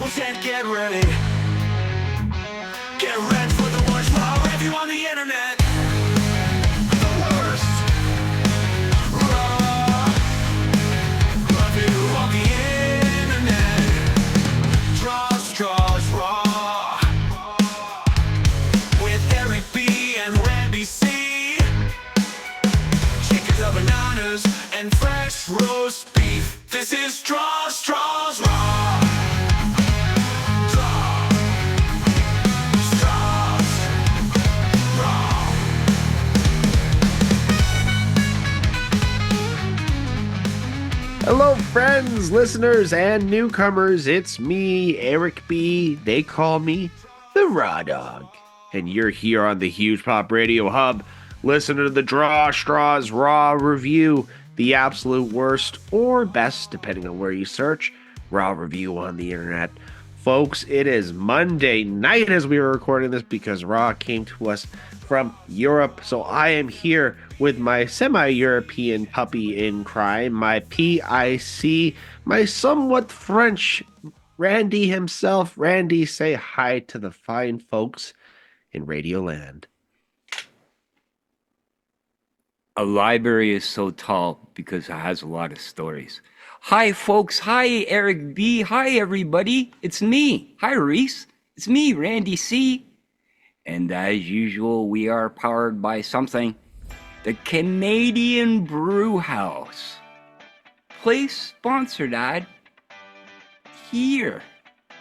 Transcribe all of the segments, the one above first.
rules and get ready. Get ready for the worst raw review on the internet. The worst raw review on the internet. STRAWS Raw with Eric B and Randy C. Chickens or bananas and fresh roast beef. This is STRAWS Raw. Hello, friends, listeners, and newcomers. It's me, Eric B. They call me the Raw Dog. And you're here on the Huge Pop Radio Hub. Listen to the STRAWS Raw review, the absolute worst or best, depending on where you search, Raw review on the internet. Folks, it is Monday night as we are recording this because Raw came to us from Europe. So I am here with my semi-European puppy in crime, my PIC, my somewhat French Randy himself. Randy, say hi to the fine folks in Radioland. A library is so tall because it has a lot of stories. Hi, folks. Hi, Eric B. Hi, everybody. It's me. Hi, Reese. It's me, Randy C. And as usual, we are powered by something. The Canadian Brew House. Place sponsored ad here.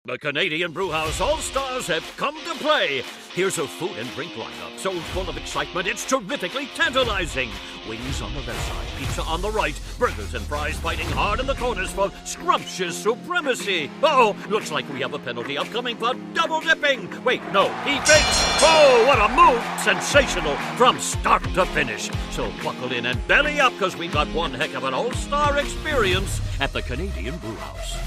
The Canadian Brewhouse All-Stars have come to play. Here's a food and drink lineup so full of excitement, it's terrifically tantalizing. Wings on the left side, pizza on the right, burgers and fries fighting hard in the corners for scrumptious supremacy. Oh, looks like we have a penalty upcoming for double dipping. Wait, no, he fakes. Oh, what a move. Sensational from start to finish. So buckle in and belly up because we got one heck of an all-star experience at the Canadian Brewhouse.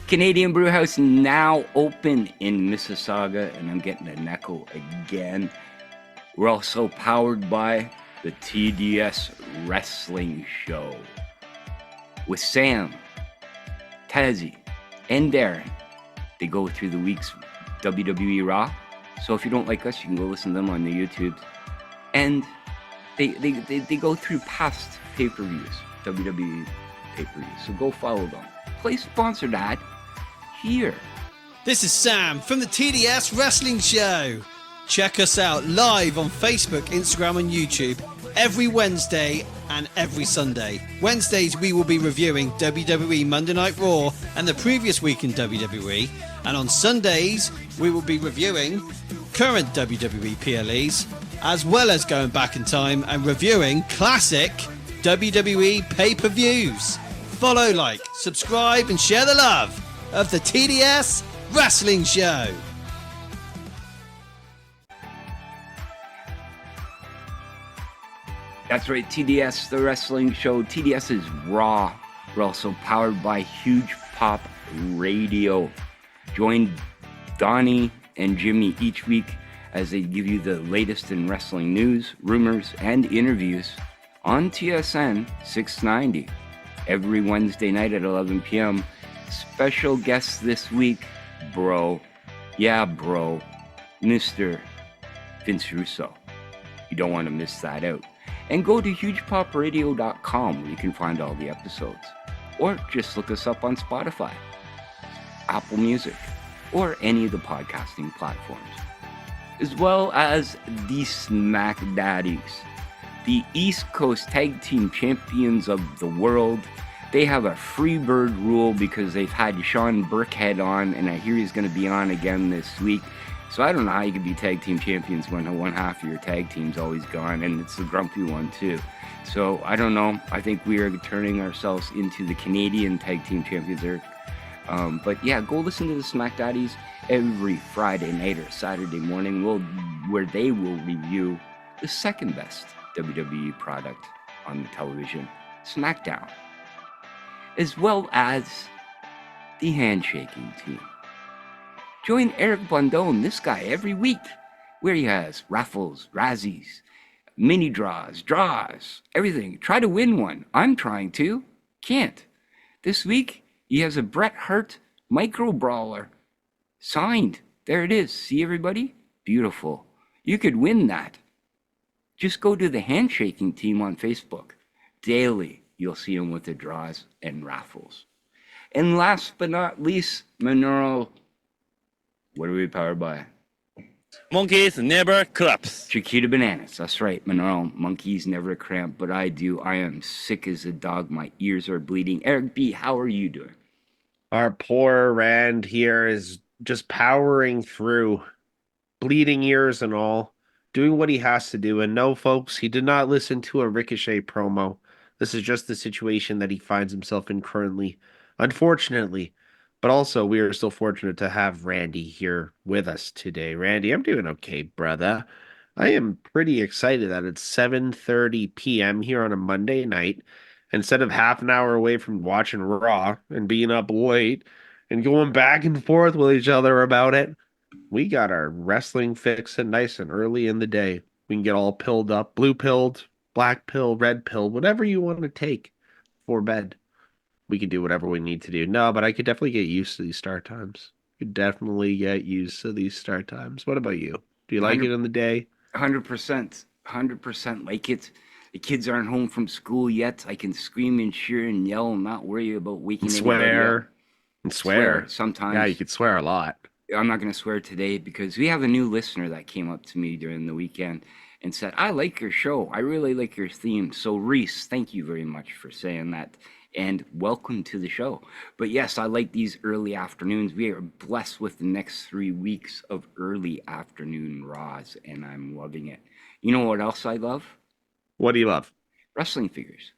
Canadian Brewhouse now open in Mississauga, and I'm getting an echo again. We're also powered by the TDS Wrestling Show with Sam, Tazzy, and Darren. They go through the week's WWE Raw, so if you don't like us, you can go listen to them on the YouTube. And they go through past pay-per-views, WWE pay-per-views, so go follow them. Play sponsored ad here. This is Sam from the TDS Wrestling Show. Check us out live on Facebook, Instagram and YouTube every Wednesday and every Sunday. Wednesdays we will be reviewing WWE Monday Night Raw and the previous week in WWE, and on Sundays we will be reviewing current WWE PLEs as well as going back in time and reviewing classic WWE pay-per-views. Follow, like, subscribe and share the love of the TDS Wrestling Show. That's right, TDS, the Wrestling Show. TDS is Raw. We're also powered by Huge Pop Radio. Join Donnie and Jimmy each week as they give you the latest in wrestling news, rumors, and interviews on TSN 690. Every Wednesday night at 11 p.m. Special guest this week, bro. Yeah, bro. Mr. Vince Russo. You don't want to miss that out. And go to hugepopradio.com where you can find all the episodes. Or just look us up on Spotify, Apple Music, or any of the podcasting platforms. As well as the SmackDaddies, the East Coast Tag Team Champions of the world. They have a free bird rule because they've had Sean Burkhead on, and I hear he's going to be on again this week. So I don't know how you can be tag team champions when one half of your tag team's always gone, and it's the grumpy one too. So I don't know. I think we are turning ourselves into the Canadian tag team champions there. But yeah, go listen to the SmackDaddies every Friday night or Saturday morning, where they will review the second best WWE product on the television, SmackDown, as well as the handshaking team. Join Eric Blondon, this guy, every week, where he has raffles, razzies, mini draws, everything. Try to win one. I'm trying to. Can't. This week, he has a Bret Hart Micro Brawler. Signed. There it is. See, everybody? Beautiful. You could win that. Just go to the Handshaking team on Facebook. Daily, you'll see them with the draws and raffles. And last but not least, Monroe. What are we powered by? Monkeys never collapse. Chiquita Bananas. That's right, Monroe. Monkeys never cramp, but I do. I am sick as a dog. My ears are bleeding. Eric B., how are you doing? Our poor Rand here is just powering through, bleeding ears and all, doing what he has to do. And no, folks, he did not listen to a Ricochet promo. This is just the situation that he finds himself in currently, unfortunately. But also, we are still fortunate to have Randy here with us today. Randy, I'm doing okay, brother. I am pretty excited that it's 7:30 p.m. here on a Monday night. Instead of half an hour away from watching Raw and being up late and going back and forth with each other about it, we got our wrestling fix and nice and early in the day. We can get all pilled up, blue pilled, black pill, red pill, whatever you want to take for bed. We can do whatever we need to do. No, but I could definitely get used to these start times. Could definitely get used to these start times. What about you? Do you like it in the day? 100%. 100% like it. The kids aren't home from school yet. I can scream and cheer and yell and not worry about waking Swear. up. And swear. Sometimes. Yeah, you could swear a lot. I'm not going to swear today because we have a new listener that came up to me during the weekend and said, I like your show. I really like your theme. So, Reese, thank you very much for saying that. And welcome to the show. But yes, I like these early afternoons. We are blessed with the next 3 weeks of early afternoon Raws, and I'm loving it. You know what else I love? What do you love? Wrestling figures.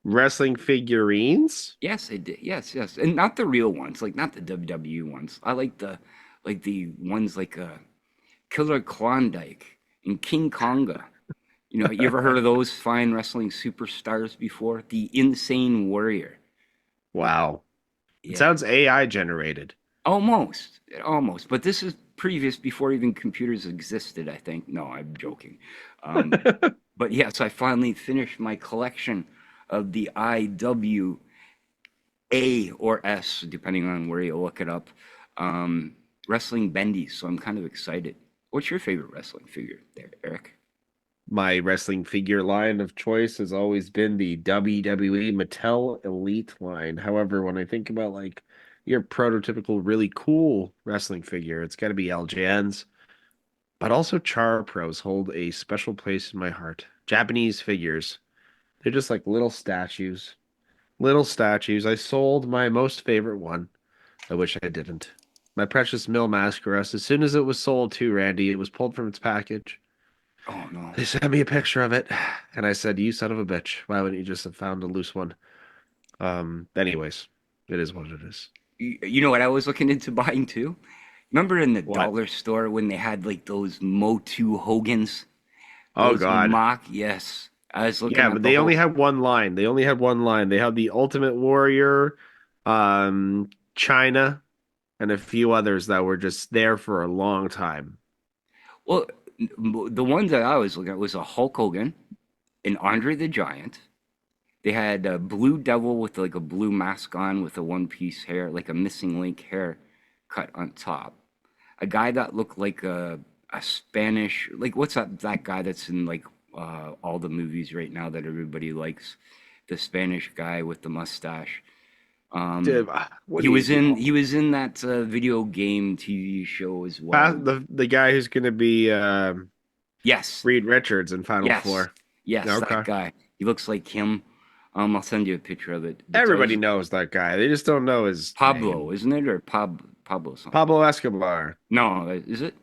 Wrestling figurines? Yes, I did. Yes. And not the real ones, like not the WWE ones. I like the ones like Killer Klondike and King Konga. You know, you ever heard of those fine wrestling superstars before? The Insane Warrior. Wow. Yeah. It sounds AI generated. Almost. But this is previous, before even computers existed, I think. No, I'm joking. But yes, I finally finished my collection of the IWA or S, depending on where you look it up, wrestling bendies. So I'm kind of excited. What's your favorite wrestling figure there, Eric? My wrestling figure line of choice has always been the WWE Mattel Elite line. However, when I think about like your prototypical really cool wrestling figure, it's got to be LJNs. But also Charpros hold a special place in my heart. Japanese figures. They're just like little statues. Little statues. I sold my most favorite one. I wish I didn't. My precious Mil Mascaras. As soon as it was sold to Randy, it was pulled from its package. Oh, no. They sent me a picture of it, and I said, you son of a bitch. Why wouldn't you just have found a loose one? Anyways, it is what it is. You know what I was looking into buying too? Remember in the dollar store when they had like those Motu Hogans? Oh, God. Yes. I was looking Yeah, at but the they only had one line. They had the Ultimate Warrior, China, and a few others that were just there for a long time. Well, the ones that I was looking at was a Hulk Hogan, an Andre the Giant. They had a Blue Devil with like a blue mask on with a one-piece hair, like a missing link hair cut on top. A guy that looked like a Spanish, like what's that guy that's in like all the movies right now that everybody likes, the Spanish guy with the mustache. Dude, he was in that video game TV show as well. The guy who's going to be yes, Reed Richards in Final Four. Yes, Okay. that guy. He looks like him. I'll send you a picture of it. Everybody knows that guy. They just don't know his Pablo, name. isn't it? Or Pablo something. Pablo Escobar. No, is it?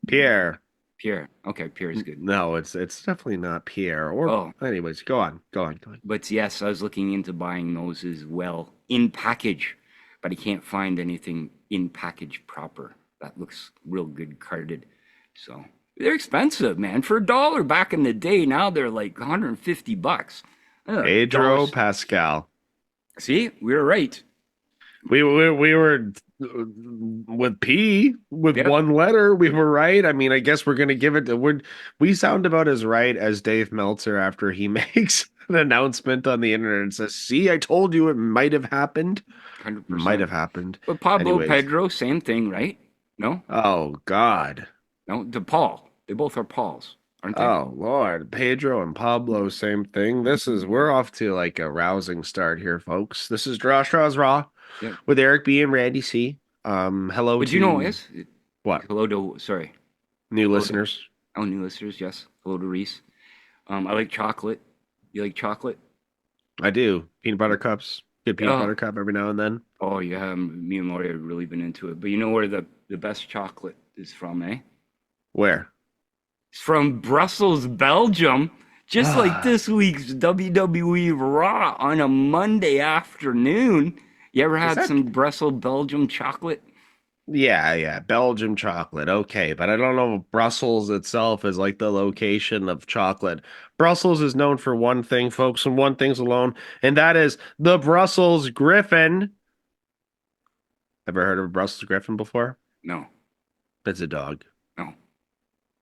Pierre. Pierre. Okay, Pierre is good. No, it's definitely not Pierre. Anyways, go on. But yes, I was looking into buying those as well in package, but I can't find anything in package proper that looks real good carded. So they're expensive, man. For $1 back in the day, now they're like $150. Pedro Pascal. See, we were right. We were with P with Yep. one letter. We were right. I mean, I guess we're gonna give it to we sound about as right as Dave Meltzer after he makes an announcement on the internet and says, "See, I told you it might have happened. Might 100%. have happened." But Pablo Anyways, Pedro, same thing, right? No? oh God. No, the Paul. They both are Pauls, aren't they? Oh Lord, Pedro and Pablo, same thing. We're off to like a rousing start here, folks. This is Straws Raw Yeah. with Eric B and Randy C. Hello But you know to is what? hello to sorry. New Hello to listeners. new listeners, yes. Hello to Reese. I like chocolate. You like chocolate? I do. Peanut butter cups. Good peanut Oh, butter cup every now and then. oh yeah. Me and Lori have really been into it. But you know where the best chocolate is from, eh? Where? It's from Brussels, Belgium. Just like this week's WWE Raw on a Monday afternoon. You ever had that- some Brussels, Belgium chocolate? Yeah. Belgium chocolate. Okay, but I don't know if Brussels itself is like the location of chocolate. Brussels is known for one thing, folks, and one thing's alone, and that is the Brussels Griffin. Ever heard of a Brussels Griffin before? No, It's a dog. no.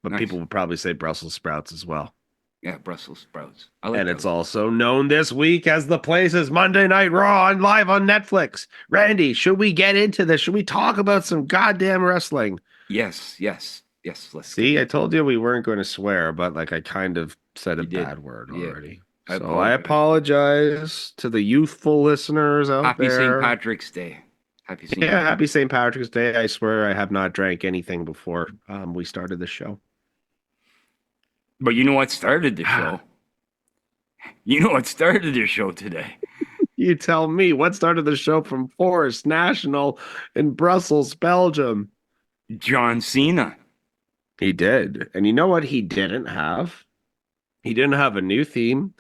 But Nice. people would probably say Brussels sprouts as well. Yeah, Brussels sprouts. I like And that it's one. also known this week as the place's Monday Night Raw and live on Netflix. Randy, should we get into this? Should we talk about some goddamn wrestling? Yes. Let's See, I told you we weren't going to swear, but like I kind of said a You did. bad word Yeah. already. I So I apologize to the youthful listeners out Happy there. St. Patrick's Day. Happy St. Yeah, happy St. Patrick's Day. I swear I have not drank anything before we started the show. But you know what started the show? You know what started the show today? You tell me, what started the show from Forest National in Brussels, Belgium? John Cena. He did. And you know what he didn't have? He didn't have a new theme.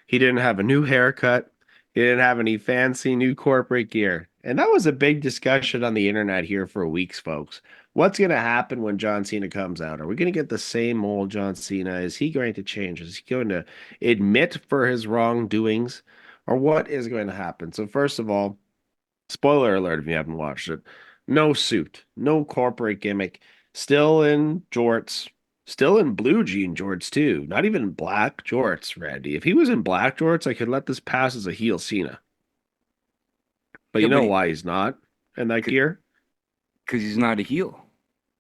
He didn't have a new haircut. He didn't have any fancy new corporate gear. And that was a big discussion on the internet here for weeks, folks. What's going to happen when John Cena comes out? Are we going to get the same old John Cena? Is he going to change? Is he going to admit for his wrongdoings? Or what is going to happen? So, first of all, spoiler alert if you haven't watched it, no suit, no corporate gimmick, still in jorts, still in blue jean jorts too, not even black jorts, Randy. If he was in black jorts, I could let this pass as a heel Cena. But Yeah, you know but why he's not in that gear? Because he's not a heel.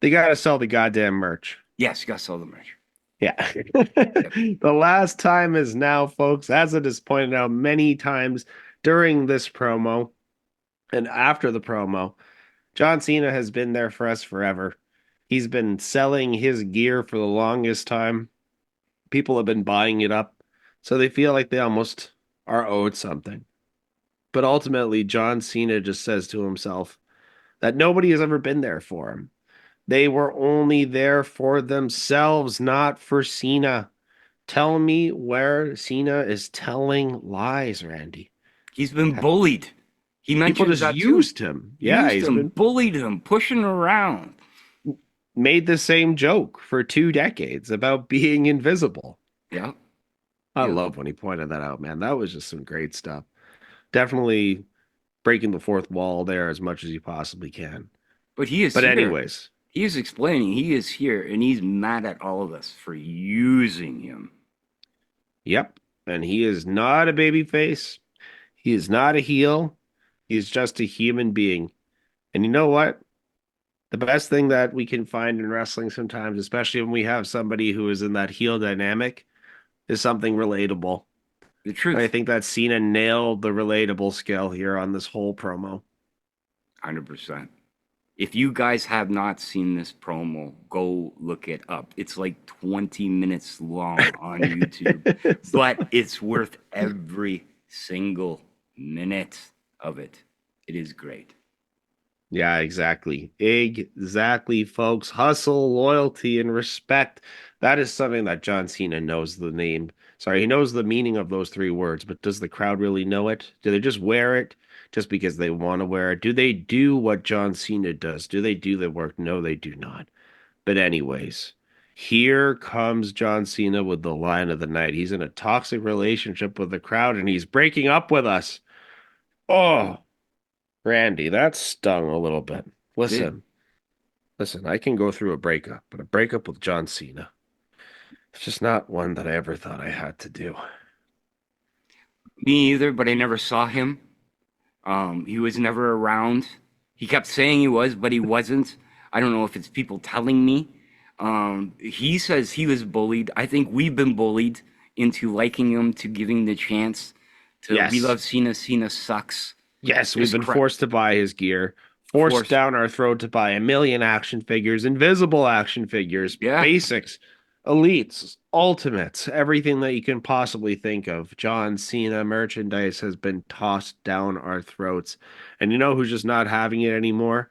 They got to sell the goddamn merch. Yes, you got to sell the merch. Yeah. The last time is now, folks, as it is pointed out many times during this promo and after the promo. John Cena has been there for us forever. He's been selling his gear for the longest time. People have been buying it up, so they feel like they almost are owed something. But ultimately, John Cena just says to himself that nobody has ever been there for him. They were only there for themselves, not for Cena. Tell me where Cena is telling lies, Randy. He's been bullied. He mentioned People just that used too. him. Yeah, Used he's him, been bullied him, pushing around. made the same joke for 2 decades about being invisible. Yeah. I Yeah. love when he pointed that out, man. That was just some great stuff. Definitely breaking the fourth wall there as much as you possibly can. But he is But here. anyways, He is explaining he is here and he's mad at all of us for using him. yep. And he is not a baby face. He is not a heel. He's just a human being. And you know what? The best thing that we can find in wrestling sometimes, especially when we have somebody who is in that heel dynamic, is something relatable. The truth. And I think that Cena nailed the relatable scale here on this whole promo. 100%. If you guys have not seen this promo, go look it up. It's like 20 minutes long on YouTube, but it's worth every single minute of it. It is great. Yeah, exactly. Exactly, folks. Hustle, loyalty, and respect. That is something that John Cena knows the name. Sorry, he knows the meaning of those 3 words, but does the crowd really know it? Do they just wear it just because they want to wear it? Do they do what John Cena does? Do they do the work? No, they do not. But anyways, here comes John Cena with the line of the night. He's in a toxic relationship with the crowd and he's breaking up with us. Oh, Randy, that stung a little bit. Did Listen, I can go through a breakup, but a breakup with John Cena, it's just not one that I ever thought I had to do. me either, but I never saw him. He was never around. He kept saying he was, but he wasn't. I don't know if it's people telling me. He says he was bullied. I think we've been bullied into liking him, to giving the chance to. Yes. We love Cena. Cena sucks. Yes, we've This been crap- forced to buy his gear, forced down our throat to buy a million action figures, invisible action figures, Yeah. basics, elites, ultimates, everything that you can possibly think of. John Cena merchandise has been tossed down our throats. And you know who's just not having it anymore?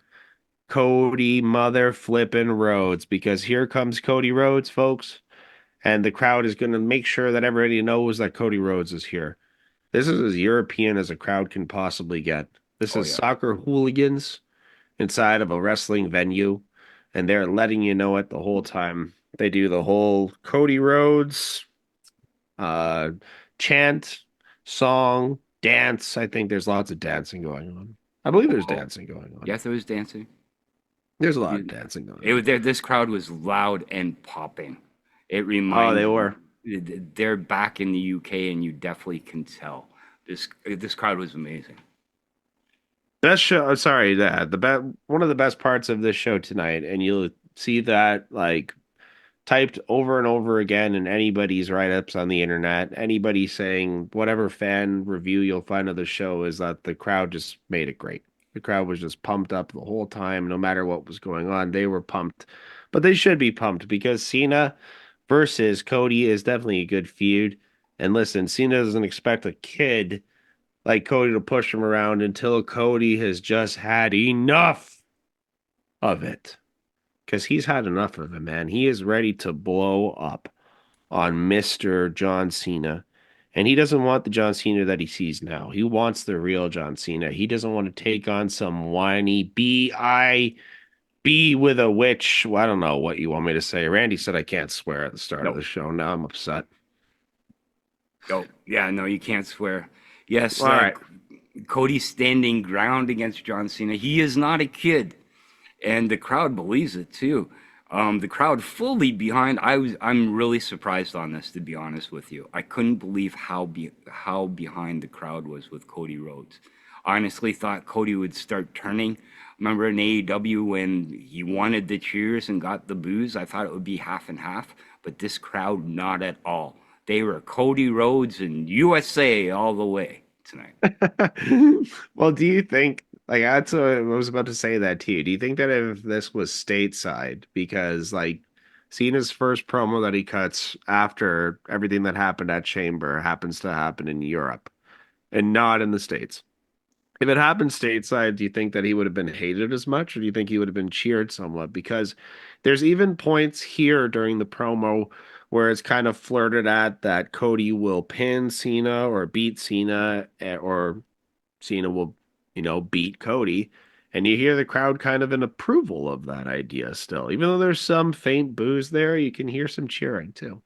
Cody mother flippin' Rhodes, because here comes Cody Rhodes, folks, and the crowd is going to make sure that everybody knows that Cody Rhodes is here. This is as European as a crowd can possibly get. This is soccer hooligans inside of a wrestling venue, and they're letting you know it the whole time. They do the whole Cody Rhodes chant, song, dance. I think there's lots of dancing going on. I believe there's dancing going on. Yes, there was dancing. There's a lot of dancing going on. It was there. This crowd was loud and popping. It reminded. they were. They're back in the UK, and you definitely can tell. This crowd was amazing. Best show. Sorry, one of the best parts of this show tonight, and you'll see that like typed over and over again in anybody's write-ups on the internet. Anybody saying whatever fan review you'll find of the show is that the crowd just made it great. The crowd was just pumped up the whole time, no matter what was going on. They were pumped, but they should be pumped because Cena versus Cody is definitely a good feud. And listen, Cena doesn't expect a kid like Cody to push him around until Cody has just had enough of it. Because he's had enough of it, man. He is ready to blow up on Mr. John Cena. And he doesn't want the John Cena that he sees now. He wants the real John Cena. He doesn't want to take on some whiny B-I-B with a witch. Well, I don't know what you want me to say. Randy said I can't swear at the start of the show. Now I'm upset. Oh, yeah, no, you can't swear. Yes, All right. Cody's standing ground against John Cena. He is not a kid, and the crowd believes it too. The crowd fully behind. I'm really surprised on this, to be honest with you. I couldn't believe how behind the crowd was with Cody Rhodes. I honestly thought Cody would start turning. Remember in AEW when he wanted the cheers and got the boos? I thought it would be half and half, but this crowd, not at all. They were Cody Rhodes and USA all the way tonight. Well, do you think, like, that's what I was about to say that to you. Do you think that if this was stateside, because, like, Cena's first promo that he cuts after everything that happened at Chamber happens to happen in Europe and not in the States? If it happened stateside, do you think that he would have been hated as much, or do you think he would have been cheered somewhat? Because there's even points here during the promo where it's kind of flirted at that Cody will pin Cena or beat Cena, or Cena will, beat Cody. And you hear the crowd kind of in approval of that idea still. Even though there's some faint boos there, you can hear some cheering too.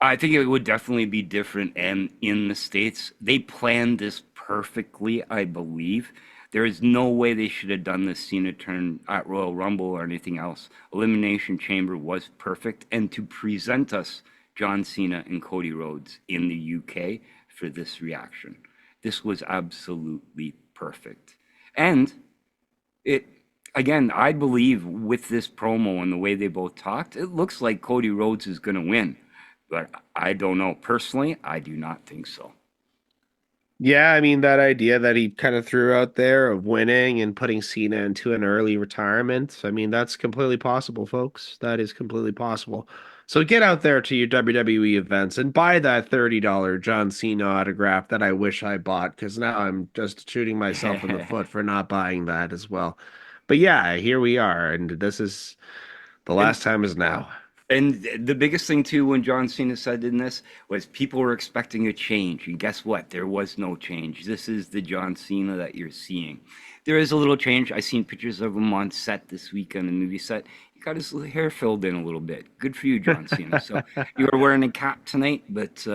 I think it would definitely be different, and in the States, they planned this perfectly, I believe. There is no way they should have done this Cena turn at Royal Rumble or anything else. Elimination Chamber was perfect, and to present us John Cena and Cody Rhodes in the UK for this reaction, this was absolutely perfect. And it, again, I believe with this promo and the way they both talked, it looks like Cody Rhodes is going to win. But I don't know. Personally, I do not think so. Yeah, I mean, that idea that he kind of threw out there of winning and putting Cena into an early retirement, I mean, that's completely possible, folks. That is completely possible. So get out there to your WWE events and buy that $30 John Cena autograph that I wish I bought, because now I'm just shooting myself in the foot for not buying that as well. But yeah, here we are, and this is the last time is now. And the biggest thing, too, when John Cena said in this was people were expecting a change. And guess what? There was no change. This is the John Cena that you're seeing. There is a little change. I seen pictures of him on set this week on the movie set. He got his hair filled in a little bit. Good for you, John Cena. So you were wearing a cap tonight, but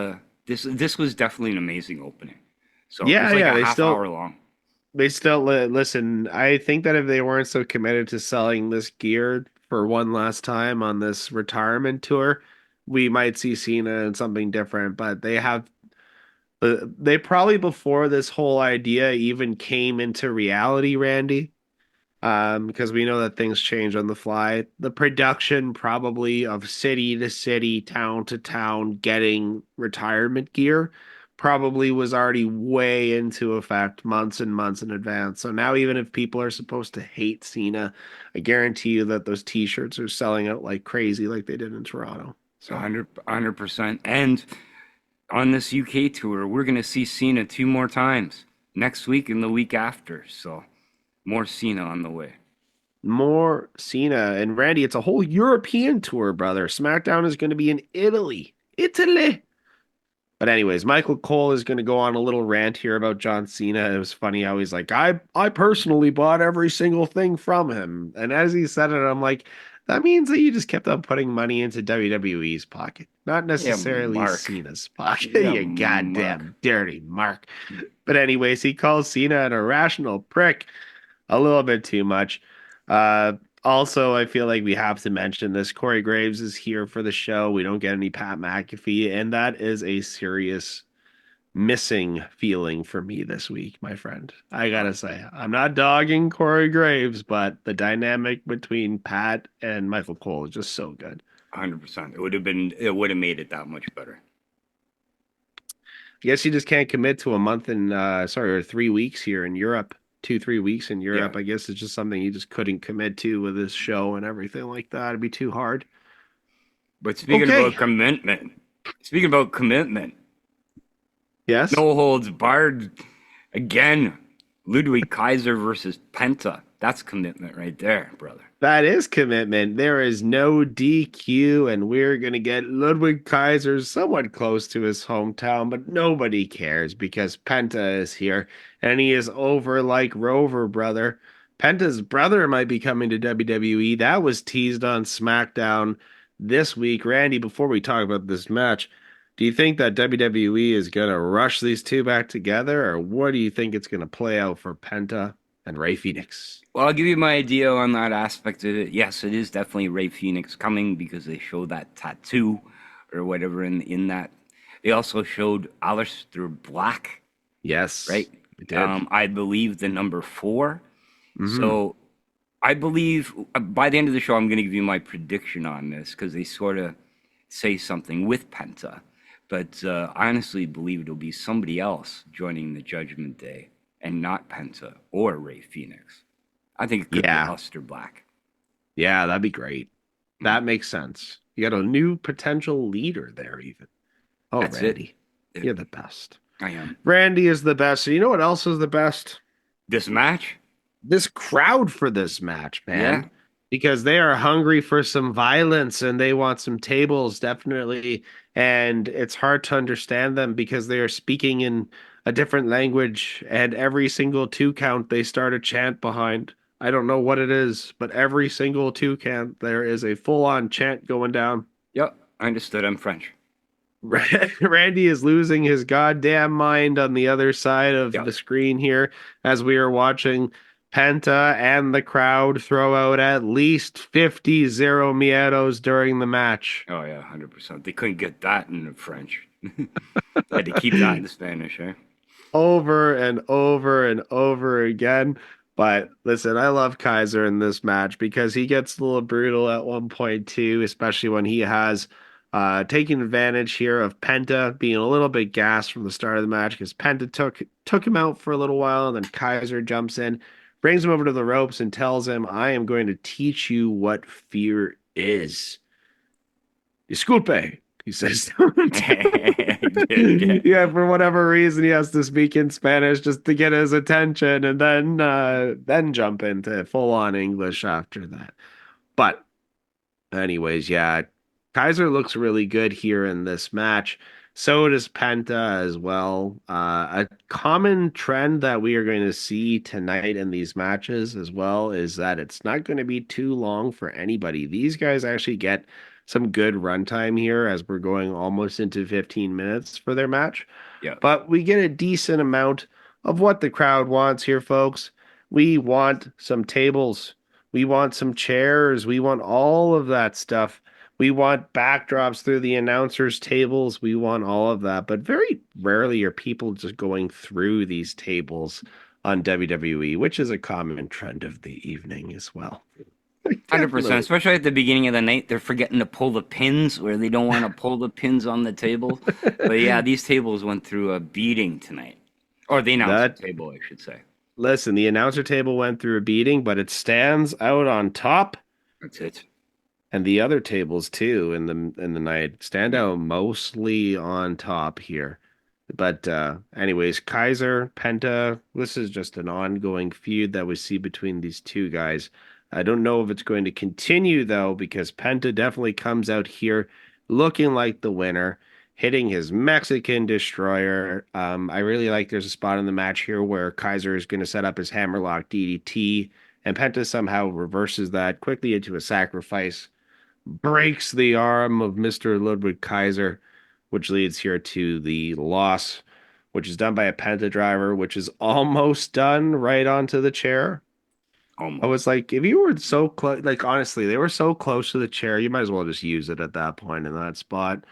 this was definitely an amazing opening. So Yeah, it was like yeah, a they half still- hour long. They still listen. I think that if they weren't so committed to selling this gear for one last time on this retirement tour, we might see Cena and something different. But they probably before this whole idea even came into reality, Randy, because we know that things change on the fly. The production probably of city to city, town to town, getting retirement gear probably was already way into effect months and months in advance. So now, even if people are supposed to hate Cena, I guarantee you that those T-shirts are selling out like crazy, like they did in Toronto. So 100%. And on this UK tour, we're going to see Cena 2 more times next week and the week after. So more Cena on the way. more Cena and Randy. It's a whole European tour, brother. SmackDown is going to be in Italy. Italy. But anyways, Michael Cole is going to go on a little rant here about John Cena. It was funny how he's like, I personally bought every single thing from him. And as he said it, I'm like, that means that you just kept on putting money into WWE's pocket, not necessarily Mark. Cena's pocket. Yeah, You goddamn Mark. dirty Mark. But anyways, he calls Cena an irrational prick a little bit too much. Also, I feel like we have to mention this. Corey Graves is here for the show. We don't get any Pat McAfee, and that is a serious missing feeling for me this week, my friend. I gotta say, I'm not dogging Corey Graves, but the dynamic between Pat and Michael Cole is just so good. 100%. It would have made it that much better. I guess you just can't commit to a month and or 3 weeks here in Europe. 2-3 weeks in Europe. Yeah. I guess it's just something you just couldn't commit to with this show and everything like that. It'd be too hard. But speaking Okay. about commitment, Yes. no holds barred again. Ludwig Kaiser versus Penta. That's commitment right there, brother. That is commitment. There is no DQ, and we're going to get Ludwig Kaiser somewhat close to his hometown, but nobody cares because Penta is here, and he is over like Rover, brother. Penta's brother might be coming to WWE. That was teased on SmackDown this week. Randy, before we talk about this match, do you think that WWE is going to rush these two back together, or what do you think it's going to play out for Penta and Rey Fenix? Well, I'll give you my idea on that aspect of it. Yes, it is definitely Rey Fenix coming because they show that tattoo or whatever in that. They also showed Aleister Black, Yes. right? We did. I believe the number 4. Mhm. So I believe by the end of the show, I'm going to give you my prediction on this because they sort of say something with Penta. But I honestly believe it'll be somebody else joining the Judgment Day and not Penta or Rey Fenix. I think it could Yeah. be Aleister Black. Yeah, that'd be great. That makes sense. You got a new potential leader there, even. Oh, That's it. Randy, you're the best. I am. Randy is the best. You know what else is the best? This match? This crowd for this match, man. Yeah. Because they are hungry for some violence and they want some tables, definitely. And it's hard to understand them because they are speaking in a different language. And every single 2 count, they start a chant behind. I don't know what it is, but every single 2 count, there is a full-on chant going down. Yep, I understood. I'm French. Randy is losing his goddamn mind on the other side of Yep. the screen here as we are watching Penta and the crowd throw out at least 50 zero miedos during the match. Oh, yeah, 100%. They couldn't get that in the French. They had to keep that in the Spanish, eh? Over and over and over again. But listen, I love Kaiser in this match because he gets a little brutal at one point too, especially when he has taking advantage here of Penta being a little bit gassed from the start of the match because Penta took him out for a little while, and then Kaiser jumps in, brings him over to the ropes, and tells him, "I am going to teach you what fear is." Disculpe, he says. Yeah, for whatever reason, he has to speak in Spanish just to get his attention, and then jump into full-on English after that. But anyways, yeah, Kaiser looks really good here in this match. So does Penta as well. A common trend that we are going to see tonight in these matches as well is that it's not going to be too long for anybody. These guys actually get some good runtime here as we're going almost into 15 minutes for their match. Yeah. But we get a decent amount of what the crowd wants here, folks. We want some tables. We want some chairs. We want all of that stuff. We want backdrops through the announcers' tables. We want all of that. But very rarely are people just going through these tables on WWE, which is a common trend of the evening as well. 100%, especially at the beginning of the night, they're forgetting to pull the pins where they don't want to pull the pins on the table. But yeah, these tables went through a beating tonight. Or the announcer table, I should say. Listen, the announcer table went through a beating, but it stands out on top. That's it. And the other tables too in the night stand out mostly on top here. But anyways, Kaiser, Penta, this is just an ongoing feud that we see between these two guys. I don't know if it's going to continue though, because Penta definitely comes out here looking like the winner, hitting his Mexican destroyer. I really like there's a spot in the match here where Kaiser is going to set up his hammerlock DDT, and Penta somehow reverses that quickly into a sacrifice, breaks the arm of Mr. Ludwig Kaiser, which leads here to the loss, which is done by a Penta driver, which is almost done right onto the chair. Almost. I was like, if you were so close, like honestly, they were so close to the chair, you might as well just use it at that point in that spot.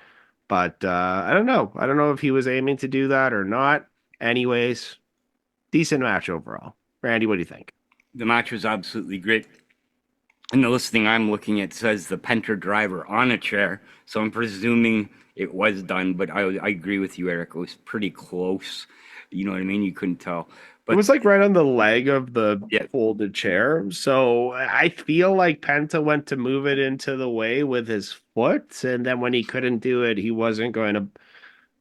But I don't know. I don't know if he was aiming to do that or not. Anyways, decent match overall. Randy, what do you think? The match was absolutely great. And the listing I'm looking at says the Penta driver on a chair. So I'm presuming it was done, but I agree with you, Eric. It was pretty close. You know what I mean? You couldn't tell. But it was like right on the leg of the folded chair. So I feel like Penta went to move it into the way with his foot. And then when he couldn't do it, he wasn't going to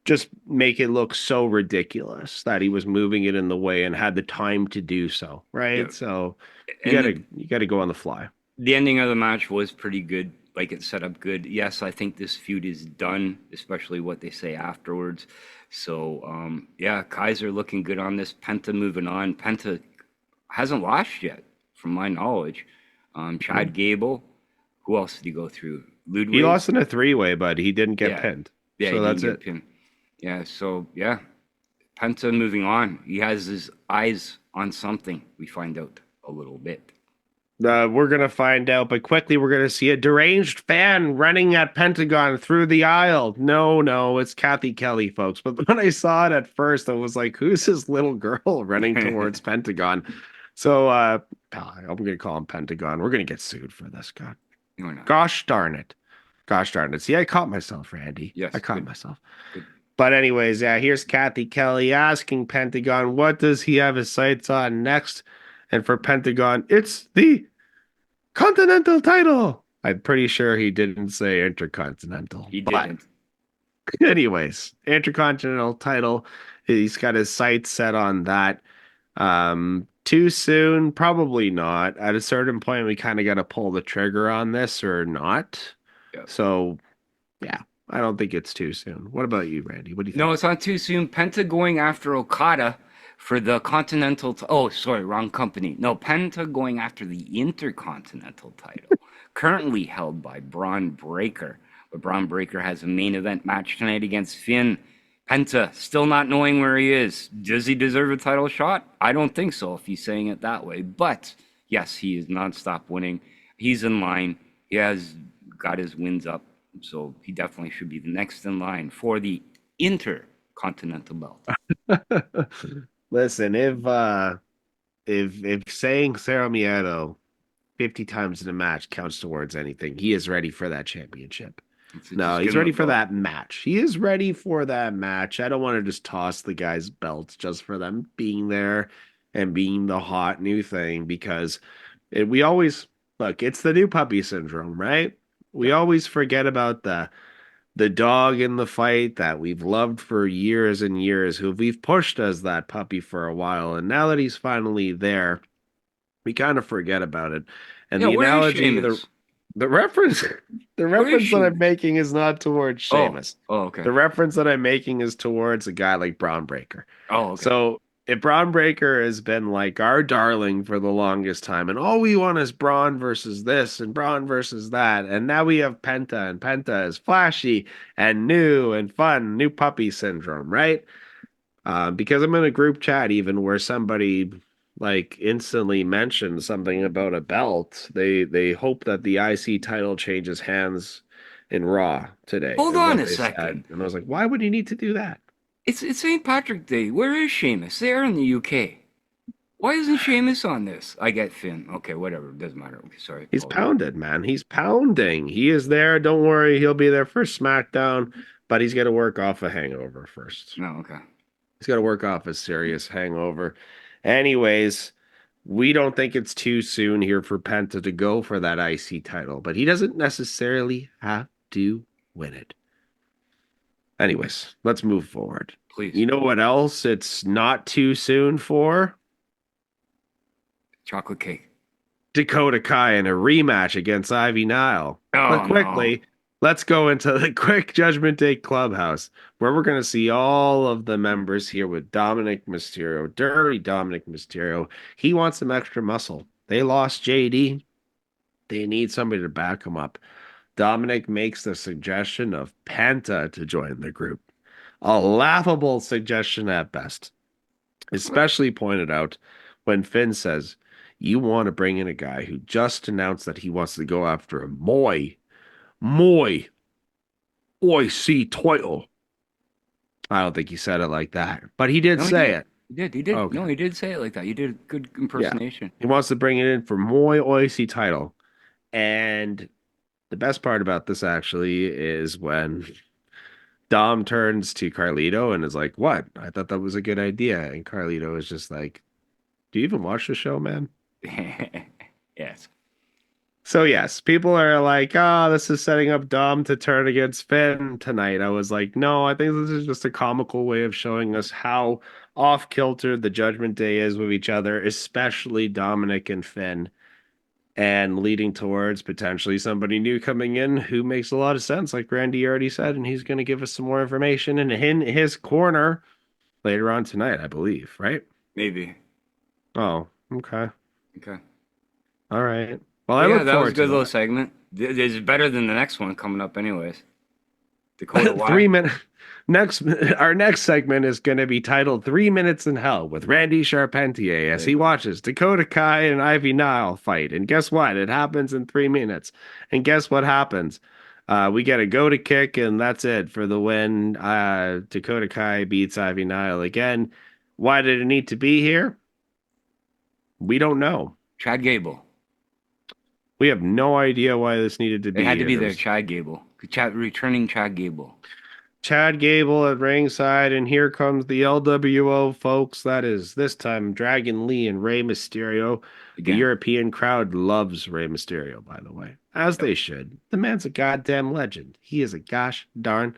just make it look so ridiculous that he was moving it in the way and had the time to do so. Right. Yeah. So you gotta go on the fly. The ending of the match was pretty good. Like, it set up good. Yes, I think this feud is done, especially what they say afterwards. So, yeah, Kaiser looking good on this. Penta moving on. Penta hasn't lost yet, from my knowledge. Chad Gable. Who else did he go through? Ludwig. He lost in a three-way, but he didn't get pinned. Yeah, so that's it. Pinned. Yeah, so, yeah. Penta moving on. He has his eyes on something, we find out a little bit. We're going to find out, but quickly we're going to see a deranged fan running at Pentagon through the aisle. No, it's Kathy Kelly, folks. But when I saw it at first, I was like, who's this little girl running towards Pentagon? So I'm going to call him Pentagon. We're going to get sued for this, God. Gosh darn it. See, I caught myself, Randy. Yes, I caught myself. Good. But anyways, here's Kathy Kelly asking Pentagon, what does he have his sights on next? And for Pentagon, it's the Continental title. I'm pretty sure he didn't say Intercontinental. He didn't. Anyways, Intercontinental title. He's got his sights set on that. Too soon? Probably not. At a certain point, we kind of got to pull the trigger on this or not. Yep. So, yeah, I don't think it's too soon. What about you, Randy? What do you think? No, it's not too soon. Penta going after Okada for the Continental... wrong company. No, Penta going after the Intercontinental title, currently held by Braun Breaker. But Braun Breaker has a main event match tonight against Finn. Penta still not knowing where he is. Does he deserve a title shot? I don't think so, if he's saying it that way. But, yes, he is nonstop winning. He's in line. He has got his wins up. So he definitely should be the next in line for the Intercontinental belt. Listen, if saying Cero Miedo 50 times in a match counts towards anything, he is ready for that championship. No, he's ready for that match. He is ready for that match. I don't want to just toss the guy's belts just for them being there and being the hot new thing, because we always look, it's the new puppy syndrome, right? We always forget about the dog in the fight that we've loved for years and years, who we've pushed as that puppy for a while. And now that he's finally there, we kind of forget about it. And the analogy, the reference that I'm making is not towards Sheamus. Oh, okay. The reference that I'm making is towards a guy like Braun Breaker. Oh, okay. So if Braun Breaker has been like our darling for the longest time, and all we want is Braun versus this and Braun versus that, and now we have Penta, and Penta is flashy and new and fun, new puppy syndrome, right? Because I'm in a group chat even where somebody like instantly mentioned something about a belt. They hope that the IC title changes hands in Raw today, Hold is on what a they second. said. And I was like, why would you need to do that? It's St. Patrick's Day. Where is Sheamus? They're in the UK. Why isn't Sheamus on this? I get Finn. Okay, whatever. Doesn't matter. Okay, sorry. He's Apologize. pounded, man. He's pounding. He is there. Don't worry. He'll be there for SmackDown, but he's got to work off a hangover first. No, okay. He's got to work off a serious hangover. Anyways, we don't think it's too soon here for Penta to go for that IC title, but he doesn't necessarily have to win it. Anyways, let's move forward. Please. You know what else it's not too soon for? Chocolate cake. Dakota Kai in a rematch against Ivy Nile. Oh, But quickly, let's go into the quick Judgment Day Clubhouse, where we're going to see all of the members here with Dominic Mysterio, Dirty Dominic Mysterio. He wants some extra muscle. They lost JD. They need somebody to back him up. Dominic makes the suggestion of Penta to join the group. A laughable suggestion at best, especially pointed out when Finn says, you want to bring in a guy who just announced that he wants to go after a Moi IC title. I don't think he said it like that, but he did say it. He did. Okay. No, he did say it like that. You did a good impersonation. He wants to bring it in for Moi IC title. And the best part about this actually is when Dom turns to Carlito and is like, what? I thought that was a good idea. And Carlito is just like, do you even watch the show, man? Yes. So yes, people are like, oh, this is setting up Dom to turn against Finn tonight. I was like, no, I think this is just a comical way of showing us how off kilter the Judgment Day is with each other, especially Dominic and Finn, and leading towards potentially somebody new coming in who makes a lot of sense, like Randy already said, and he's going to give us some more information in his corner later on tonight, I believe, right? Maybe. Oh, okay. Okay. All right. Well, I Yeah, look that forward was a good to little that. segment. It's better than the next one coming up, anyways. Dakota, why? 3 minutes. Our next segment is going to be titled 3 Minutes in Hell with Randy Charpentier as he watches Dakota Kai and Ivy Nile fight. And guess what? It happens in 3 minutes. And guess what happens? We get a go-to kick, and that's it for the win. Dakota Kai beats Ivy Nile again. Why did it need to be here? We don't know. Chad Gable. We have no idea why this needed to be It had to here. be there, Chad Gable. Returning Chad Gable. Chad Gable at ringside, and here comes the LWO folks. That is this time Dragon Lee and Rey Mysterio. Again. The European crowd loves Rey Mysterio, by the way, as they should. The man's a goddamn legend. He is a gosh darn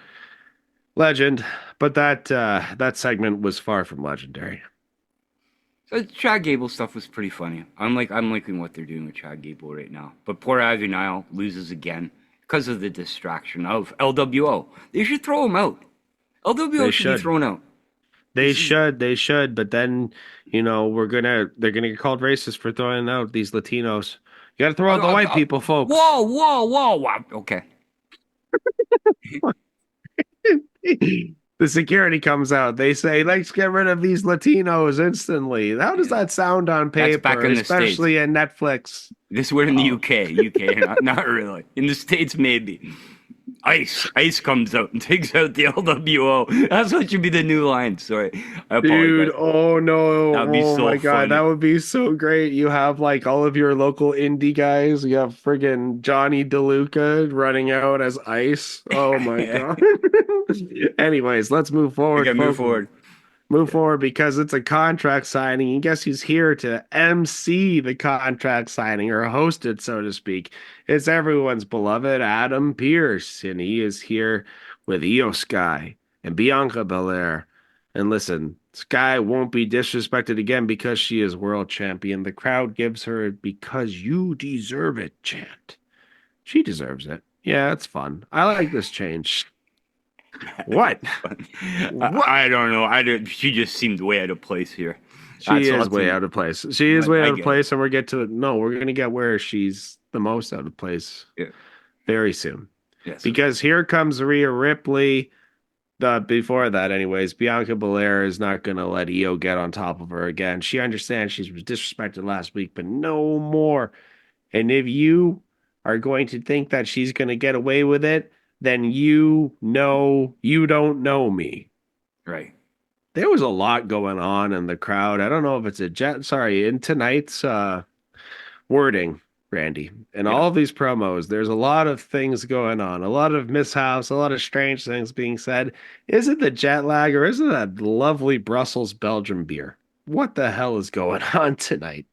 legend. But that segment was far from legendary. So Chad Gable stuff was pretty funny. I'm liking what they're doing with Chad Gable right now. But poor Ivy Nile loses again because of the distraction of LWO. They should throw him out. LWO should be thrown out. They should, but then, they're gonna get called racist for throwing out these Latinos. You gotta throw out the white people, folks. Whoa. Okay. The security comes out. They say, let's get rid of these Latinos instantly. How does that sound on paper, back in the especially in Netflix? This we're in the UK, not really. In the States, maybe. Ice comes out and takes out the LWO. That's what should be the new line. Sorry, I apologize. Dude, oh no. That'd be oh so my God, funny. that would be so great. You have like all of your local indie guys. You have friggin' Johnny DeLuca running out as Ice. Oh my God. Anyways, let's move forward. Okay, move forward. Move forward because it's a contract signing. And guess who's here to MC the contract signing or host it, so to speak? It's everyone's beloved Adam Pearce, and he is here with Io Sky and Bianca Belair. And listen, Sky won't be disrespected again because she is world champion. The crowd gives her because you deserve it chant. She deserves it. Yeah, it's fun. I like this change. What? I don't know. She just seemed way out of place here. She is way out of place. She is way out of place, and we're going to get where she's the most out of place very soon. Yes. Because here comes Rhea Ripley. before that, anyways, Bianca Belair is not going to let Io get on top of her again. She understands she was disrespected last week, but no more. And if you are going to think that she's going to get away with it, then you know you don't know me. Right. There was a lot going on in the crowd. I don't know if it's in tonight's wording, Randy. In all of these promos, there's a lot of things going on, a lot of mishaps, a lot of strange things being said. Is it the jet lag or is it that lovely Brussels Belgium beer? What the hell is going on tonight?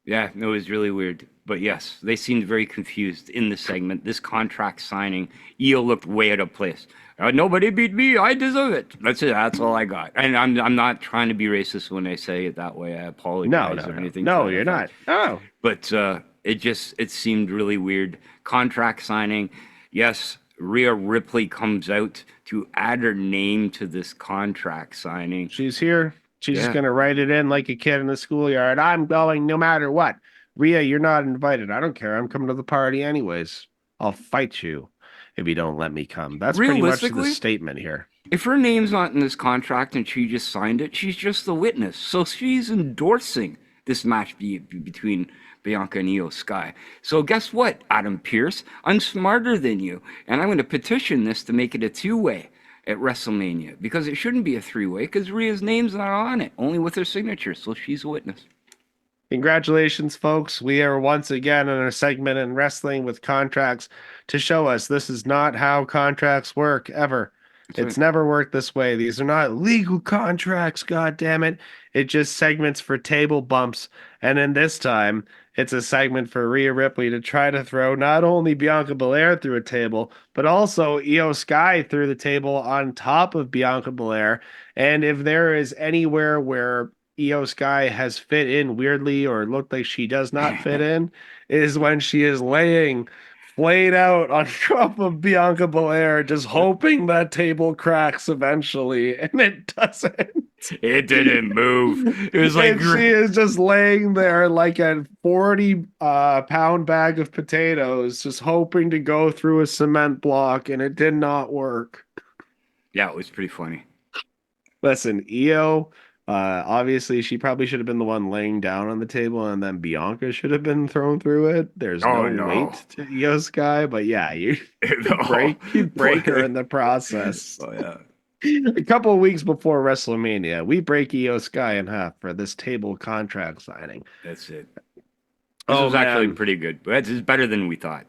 Yeah, it was really weird. But yes, they seemed very confused in the segment. This contract signing, Io looked way out of place. Nobody beat me. I deserve it. That's it. That's all I got. And I'm not trying to be racist when I say it that way. I apologize or anything. No, you're not. Oh. But it seemed really weird. Contract signing. Yes, Rhea Ripley comes out to add her name to this contract signing. She's here. She's just going to write it in like a kid in the schoolyard. I'm going no matter what. Rhea, you're not invited. I don't care. I'm coming to the party anyways. I'll fight you if you don't let me come. That's pretty much the statement here. If her name's not in this contract and she just signed it, she's just the witness. So she's endorsing this match between Bianca and Io Sky. So guess what, Adam Pearce? I'm smarter than you, and I'm going to petition this to make it a two-way at WrestleMania, because it shouldn't be a three-way, because Rhea's name's not on it, only with her signature, so she's a witness. Congratulations, folks. We are once again in a segment in wrestling with contracts to show us this is not how contracts work, ever. It's never worked this way. These are not legal contracts, god damn it. It's just segments for table bumps. And then this time, it's a segment for Rhea Ripley to try to throw not only Bianca Belair through a table, but also Io Sky through the table on top of Bianca Belair. And if there is anywhere where Io Sky has fit in weirdly or looked like she does not fit in, is when she is laying laid out on top of Bianca Belair, just hoping that table cracks eventually, and it doesn't. It didn't move. It was like she is just laying there like a 40-pound bag of potatoes, just hoping to go through a cement block, and it did not work. Yeah, it was pretty funny. Listen, Io, obviously she probably should have been the one laying down on the table, and then Bianca should have been thrown through it. There's no weight to Io Sky, but yeah, you break her in the process. Oh yeah. A couple of weeks before WrestleMania, we break Io Sky in half for this table contract signing. That's it. This was actually pretty good, but it's better than we thought,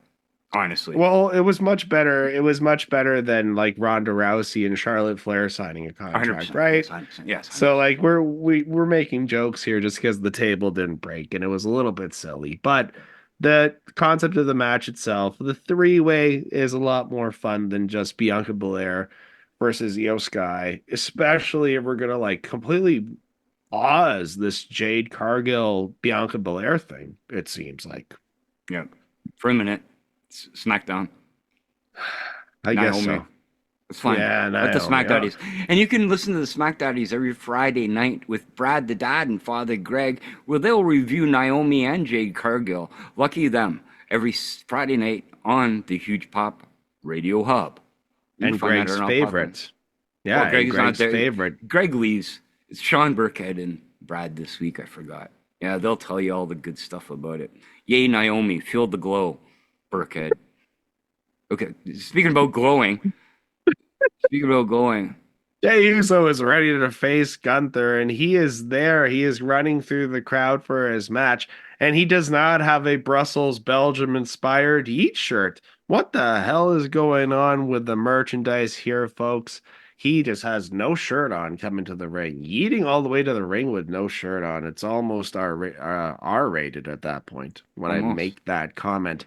honestly. Well, it was much better. It was much better than like Ronda Rousey and Charlotte Flair signing a contract, right? 100%, yes. 100%. So like we're making jokes here just because the table didn't break, and it was a little bit silly. But the concept of the match itself, the three-way, is a lot more fun than just Bianca Belair versus Io Sky, especially if we're gonna like completely pause this Jade Cargill Bianca Belair thing. It seems like, yeah, for a minute, SmackDown. I guess so. It's fine. Yeah, let the SmackDaddies. And you can listen to the SmackDaddies every Friday night with Brad the Dad and Father Greg, where they'll review Naomi and Jade Cargill. Lucky them, every Friday night on the Huge Pop Radio Hub. And Greg's favorite. Yeah, Greg's favorite. Greg leaves. It's Sean Burkhead and Brad this week. I forgot. Yeah, they'll tell you all the good stuff about it. Yay, Naomi. Feel the glow, Burkhead. Okay, speaking about glowing. Jey Uso is ready to face Gunther, and he is there. He is running through the crowd for his match, and he does not have a Brussels, Belgium-inspired Yeet shirt. What the hell is going on with the merchandise here, folks? He just has no shirt on coming to the ring. Yeeting all the way to the ring with no shirt on. It's almost R-rated at that point when I make that comment.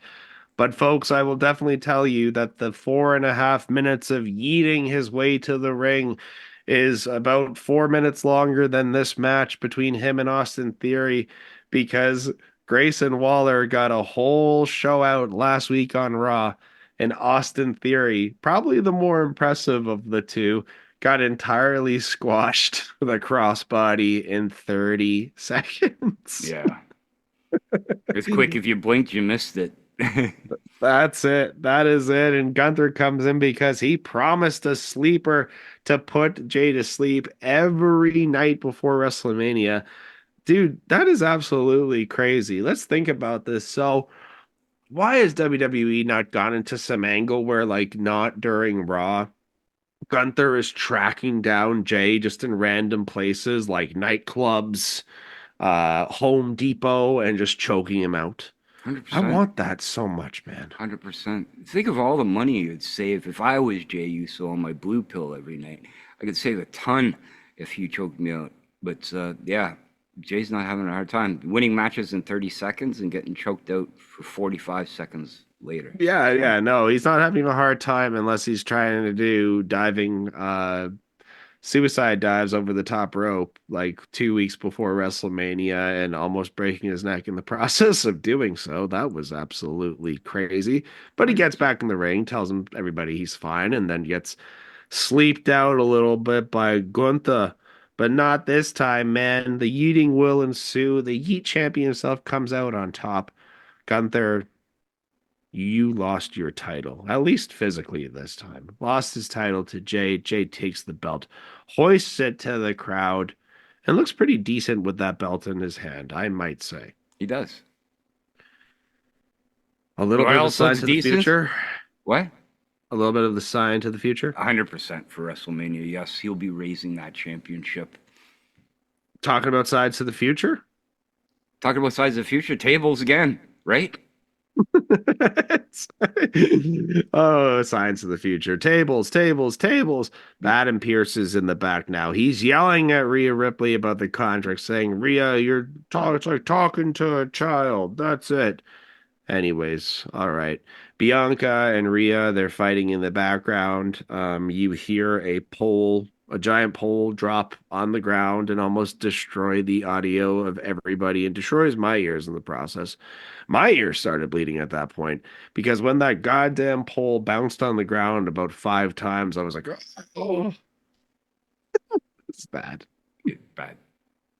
But folks, I will definitely tell you that the 4.5 minutes of yeeting his way to the ring is about 4 minutes longer than this match between him and Austin Theory, because Grayson Waller got a whole show out last week on Raw, and Austin Theory, probably the more impressive of the two, got entirely squashed with a crossbody in 30 seconds. Yeah. It's quick. If you blinked, you missed it. That's it. That is it. And Gunther comes in because he promised a sleeper to put Jay to sleep every night before WrestleMania. Dude, that is absolutely crazy. Let's think about this. So, why has WWE not gone into some angle where, like, not during Raw, Gunther is tracking down Jay just in random places like nightclubs, Home Depot, and just choking him out? I 100%. want that so much, man. 100%. Think of all the money you'd save if I was Jay Uso on my blue pill every night. I could save a ton if he choked me out. But yeah, Jay's not having a hard time winning matches in 30 seconds and getting choked out for 45 seconds later. Yeah, no, he's not having a hard time unless he's trying to do diving, suicide dives over the top rope like 2 weeks before WrestleMania and almost breaking his neck in the process of doing so. That was absolutely crazy. But he gets back in the ring, tells everybody he's fine, and then gets sleeped out a little bit by Gunther. But not this time, man. The yeeting will ensue. The Yeet champion himself comes out on top. Gunther, you lost your title, at least physically this time. Lost his title to Jay. Jay takes the belt, hoists it to the crowd, and looks pretty decent with that belt in his hand, I might say. He does. A little bit of a else sign looks to the decent? future. What? A little bit of the sign to the future. 100% for WrestleMania. Yes, he'll be raising that championship. Talking about sides to the future. Talking about sides of the future, tables again, right? Oh, signs of the future. Tables, tables, tables. Adam Pearce is in the back now. He's yelling at Rhea Ripley about the contract, saying, Rhea, it's like talking to a child. That's it. Anyways, all right. Bianca and Rhea, they're fighting in the background. You hear a giant pole drop on the ground and almost destroy the audio of everybody and destroys my ears in the process. My ears started bleeding at that point because when that goddamn pole bounced on the ground about 5 times, I was like, oh, it's bad. Bad.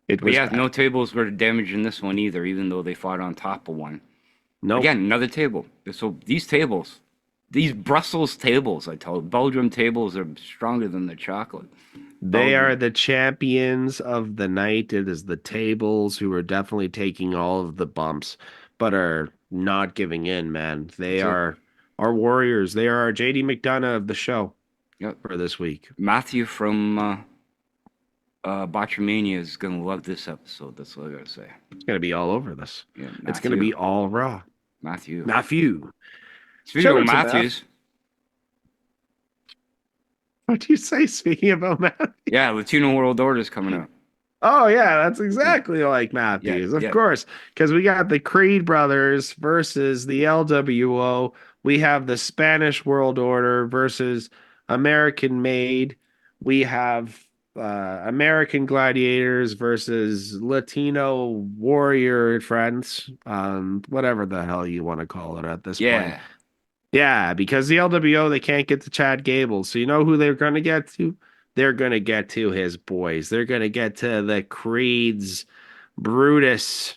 It But was yeah, bad. no tables were damaged in this one either, even though they fought on top of one. Nope. Again, another table. So these tables, these Brussels tables, I tell you, Belgium tables are stronger than the chocolate. They are the champions of the night. It is the tables who are definitely taking all of the bumps, but are not giving in, man. They are our warriors. They are our JD McDonough of the show for this week. Matthew from Botchamania is going to love this episode. That's all I got to say. It's going to be all over this. Yeah, It's going to be all raw. Matthew. Speaking Speaking of Matthews. What do you say, speaking about Matthews? Yeah, Latino World Order is coming up. Oh, yeah, that's exactly like Matthews. Of course, because we got the Creed brothers versus the LWO. We have the Spanish World Order versus American Made. We have American Gladiators versus Latino Warrior Friends. Whatever the hell you want to call it at this point. Yeah, because the LWO, they can't get to Chad Gable. So you know who they're going to get to? They're going to get to his boys. They're going to get to the Creeds, Brutus,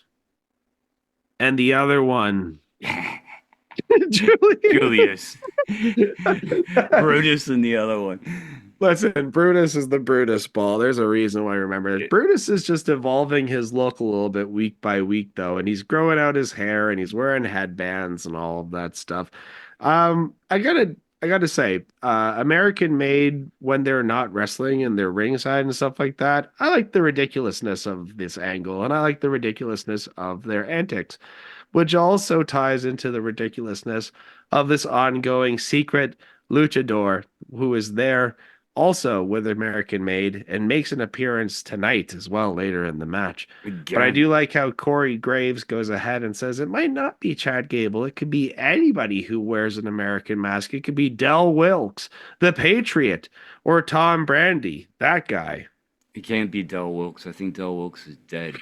and the other one. Julius. Brutus and the other one. Listen, Brutus is the Brutus ball. There's a reason why I remember it. Brutus is just evolving his look a little bit week by week, though, and he's growing out his hair and he's wearing headbands and all of that stuff. I gotta say, American Made, when they're not wrestling and they're ringside and stuff like that, I like the ridiculousness of this angle and I like the ridiculousness of their antics, which also ties into the ridiculousness of this ongoing secret luchador who is there also with American Made and makes an appearance tonight as well later in the match. But I do like how Corey Graves goes ahead and says it might not be Chad Gable. It could be anybody who wears an American mask. It could be Del Wilkes, the Patriot, or Tom Brandy, that guy. It can't be Del Wilkes. I think Del Wilkes is dead.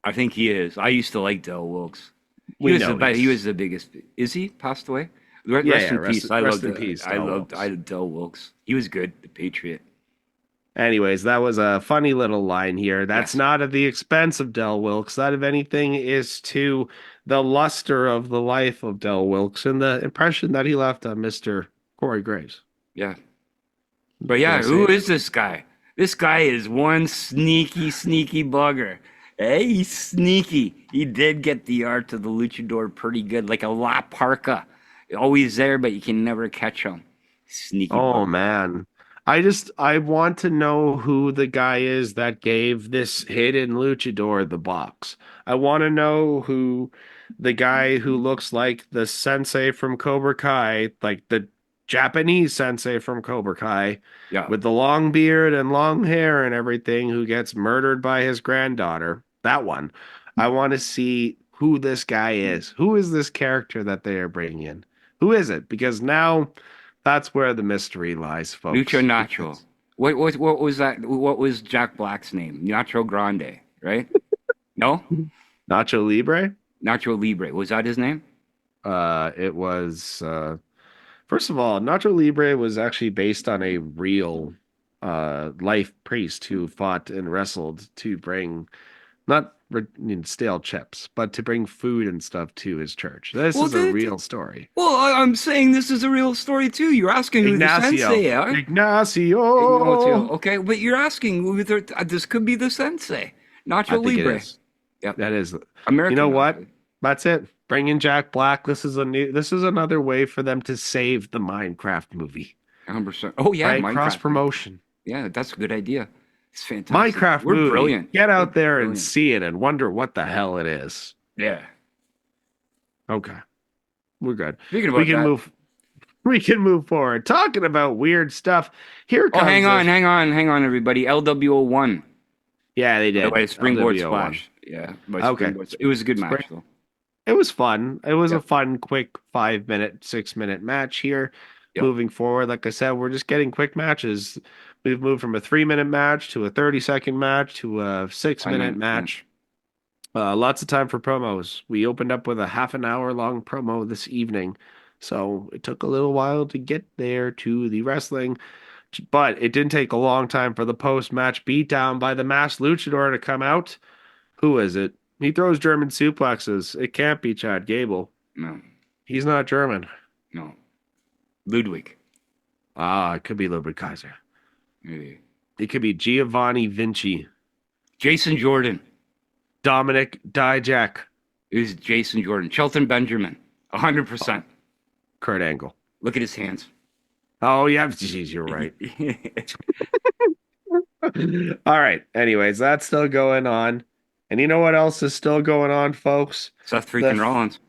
I think he is. I used to like Del Wilkes. He was the biggest. Is he passed away? Rest in peace. I loved Del Wilkes. He was good, the Patriot. Anyways, that was a funny little line here. That's Yes. not at the expense of Del Wilkes. That, if anything, is to the luster of the life of Del Wilkes and the impression that he left on Mr. Corey Graves. Yeah. But yeah, who is this guy? This guy is one sneaky bugger. Hey, he's sneaky. He did get the art of the luchador pretty good, like a La Parka. Always there, but you can never catch him. Sneaky Oh, bugger. man. I want to know who the guy is that gave this hidden luchador the box. I want to know who the guy who looks like the sensei from Cobra Kai, like the Japanese sensei from Cobra Kai, Yeah. with the long beard and long hair and everything, who gets murdered by his granddaughter. That one. I want to see who this guy is. Who is this character that they are bringing in? Who is it? Because now that's where the mystery lies, folks. Lucha Nacho. What was that? What was Jack Black's name? Nacho Grande, right? No? Nacho Libre? Nacho Libre. Was that his name? It was first of all, Nacho Libre was actually based on a real life priest who fought and wrestled to bring not stale chips, but to bring food and stuff to his church. This is a real story. Well, I'm saying this is a real story too. You're asking who the sensei are. Ignacio. Okay, but you're asking who this could be the sensei. I Nacho think Libre. it is. Yep. That is. American. You know what? actually. That's it. Bring in Jack Black. This is another way for them to save the Minecraft movie. 100%. Oh yeah, Right? Minecraft. Cross promotion. Yeah, that's a good idea. It's fantastic. Minecraft We're movie. brilliant. Get out We're there and brilliant. see it and wonder what the hell it is. Yeah. Okay. We're good. Speaking about We can that. move. We can move forward. Talking about weird stuff. Here comes. Oh, hang on, everybody. LWO1. Yeah, they did. By Springboard LWO1. Splash. Yeah. By Okay. Springboard. It was a good match, though. It was fun. It was Yep. a fun, quick 5-minute, 6-minute match here. Yep. Moving forward, like I said, we're just getting quick matches. We've moved from a 3-minute match to a 30-second match to a 6-minute 5-minute match. Lots of time for promos. We opened up with a half an hour long promo this evening. So it took a little while to get there to the wrestling, but it didn't take a long time for the post-match beatdown by the masked luchador to come out. Who is it? He throws German suplexes. It can't be Chad Gable. No. He's not German. No. Ludwig. It could be Ludwig Kaiser. Maybe. It could be Giovanni Vinci. Jason Jordan. Dominic Dijak. It was Jason Jordan. Shelton Benjamin. 100%. Kurt Angle. Look at his hands. Oh, yeah. Jeez, you're right. All right. Anyways, that's still going on. And you know what else is still going on, folks? Seth freaking Rollins.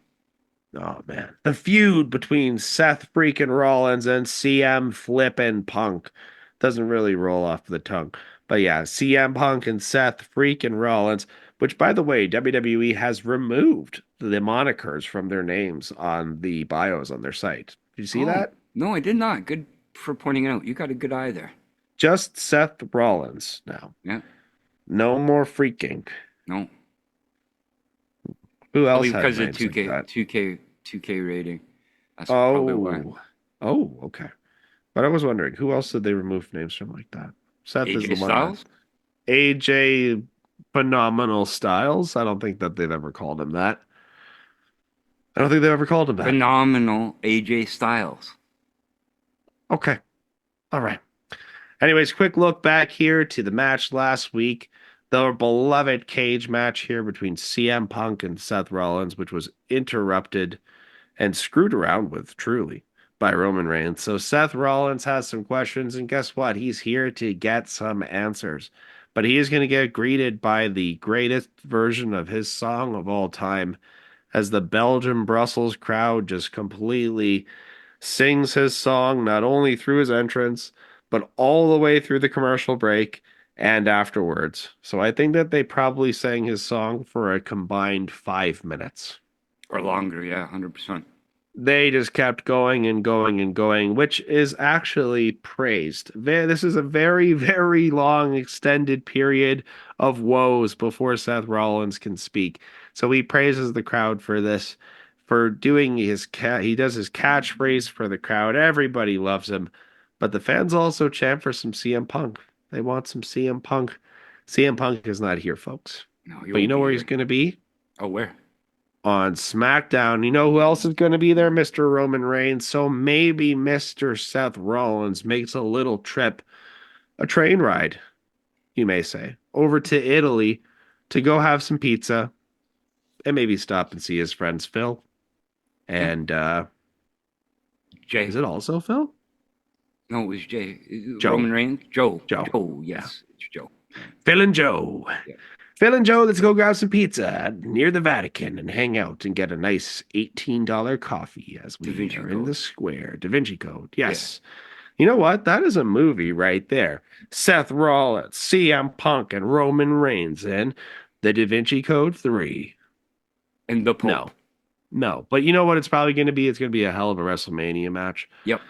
Oh, man. The feud between Seth freaking Rollins and CM flippin' Punk. Doesn't really roll off the tongue. But yeah, CM Punk and Seth freaking Rollins, which, by the way, WWE has removed the monikers from their names on the bios on their site. Did you see that? No, I did not. Good for pointing it out. You got a good eye there. Just Seth Rollins now. Yeah. No more freaking. No. Who else Probably has because of names like 2K, that? 2K rating. That's probably why. Oh, okay. But I was wondering, who else did they remove names from like that? Seth is AJ the one. Styles? AJ Phenomenal Styles. I don't think that they've ever called him that. I don't think they've ever called him that. Phenomenal AJ Styles. Okay. All right. Anyways, quick look back here to the match last week. The beloved cage match here between CM Punk and Seth Rollins, which was interrupted and screwed around with, truly, by Roman Reigns. So Seth Rollins has some questions, and guess what? He's here to get some answers. But he is going to get greeted by the greatest version of his song of all time, as the Belgium Brussels crowd just completely sings his song, not only through his entrance, but all the way through the commercial break and afterwards. So I think that they probably sang his song for a combined 5 minutes. Or longer, yeah, 100%. They just kept going and going and going, which is actually praised. This is a very, very long, extended period of woes before Seth Rollins can speak. So he praises the crowd for this, for doing he does his catchphrase for the crowd. Everybody loves him. But the fans also chant for some CM Punk. They want some CM Punk. CM Punk is not here, folks. No, But you know where he's going to be? Oh, where? On SmackDown. You know who else is going to be there? Mr. Roman Reigns. So maybe Mr. Seth Rollins makes a little trip, a train ride, you may say, over to Italy to go have some pizza and maybe stop and see his friends Phil. And Jay. is it also Phil? No, it was Jay. Joe. Roman Reigns? Joe. Joe. Joe, yes. It's Joe. Phil and Joe. Yeah. Phil and Joe, let's go grab some pizza near the Vatican and hang out and get a nice $18 coffee as we Da Vinci are Code. in the square. Da Vinci Code, yes. You know what? That is a movie right there. Seth Rollins, CM Punk, and Roman Reigns in the Da Vinci Code 3. And the Pope. No. But you know what it's probably going to be? It's going to be a hell of a WrestleMania match. Yep.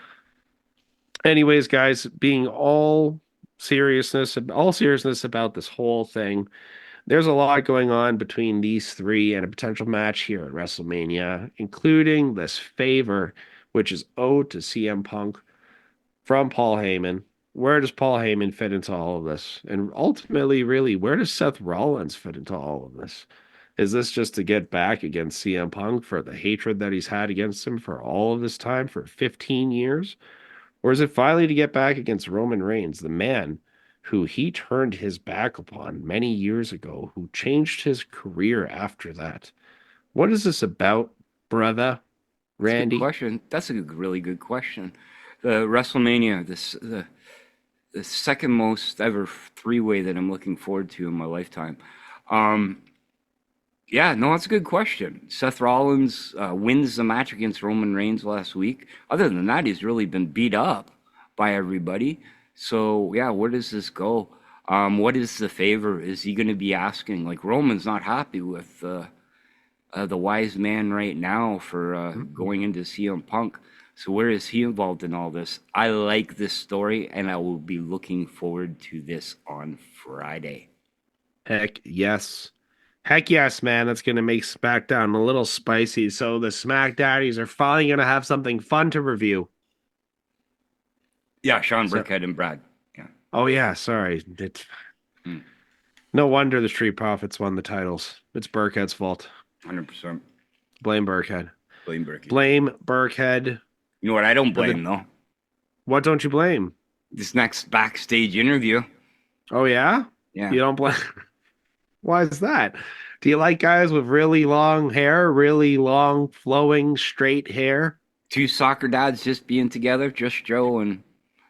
Anyways, guys, being all seriousness about this whole thing, there's a lot going on between these three and a potential match here at WrestleMania, including this favor, which is owed to CM Punk from Paul Heyman. Where does Paul Heyman fit into all of this? And ultimately, really, where does Seth Rollins fit into all of this? Is this just to get back against CM Punk for the hatred that he's had against him for all of this time, for 15 years? Or is it finally to get back against Roman Reigns, the man who he turned his back upon many years ago, who changed his career after that? What is this about, brother? Randy? Good question. That's a really good question. The WrestleMania, the second most ever three-way that I'm looking forward to in my lifetime. Yeah, no, that's a good question. Seth Rollins wins the match against Roman Reigns last week. Other than that, he's really been beat up by everybody. So, yeah, where does this go? What is the favor? Is he going to be asking? Like, Roman's not happy with the wise man right now for going into CM Punk. So where is he involved in all this? I like this story, and I will be looking forward to this on Friday. Heck yes. Heck yes, man. That's going to make SmackDown a little spicy. So the SmackDaddies are finally going to have something fun to review. Yeah, Sean Burkhead and Brad. Yeah. Oh, yeah. Sorry. No wonder the Street Profits won the titles. It's Burkhead's fault. 100%. Blame Burkhead. Blame Burkhead. Blame Burkhead. You know what I don't blame, though? What don't you blame? This next backstage interview. Oh, yeah? Yeah. You don't blame... Why is that? Do you like guys with really long hair, really long, flowing, straight hair? Two soccer dads just being together, just Joe and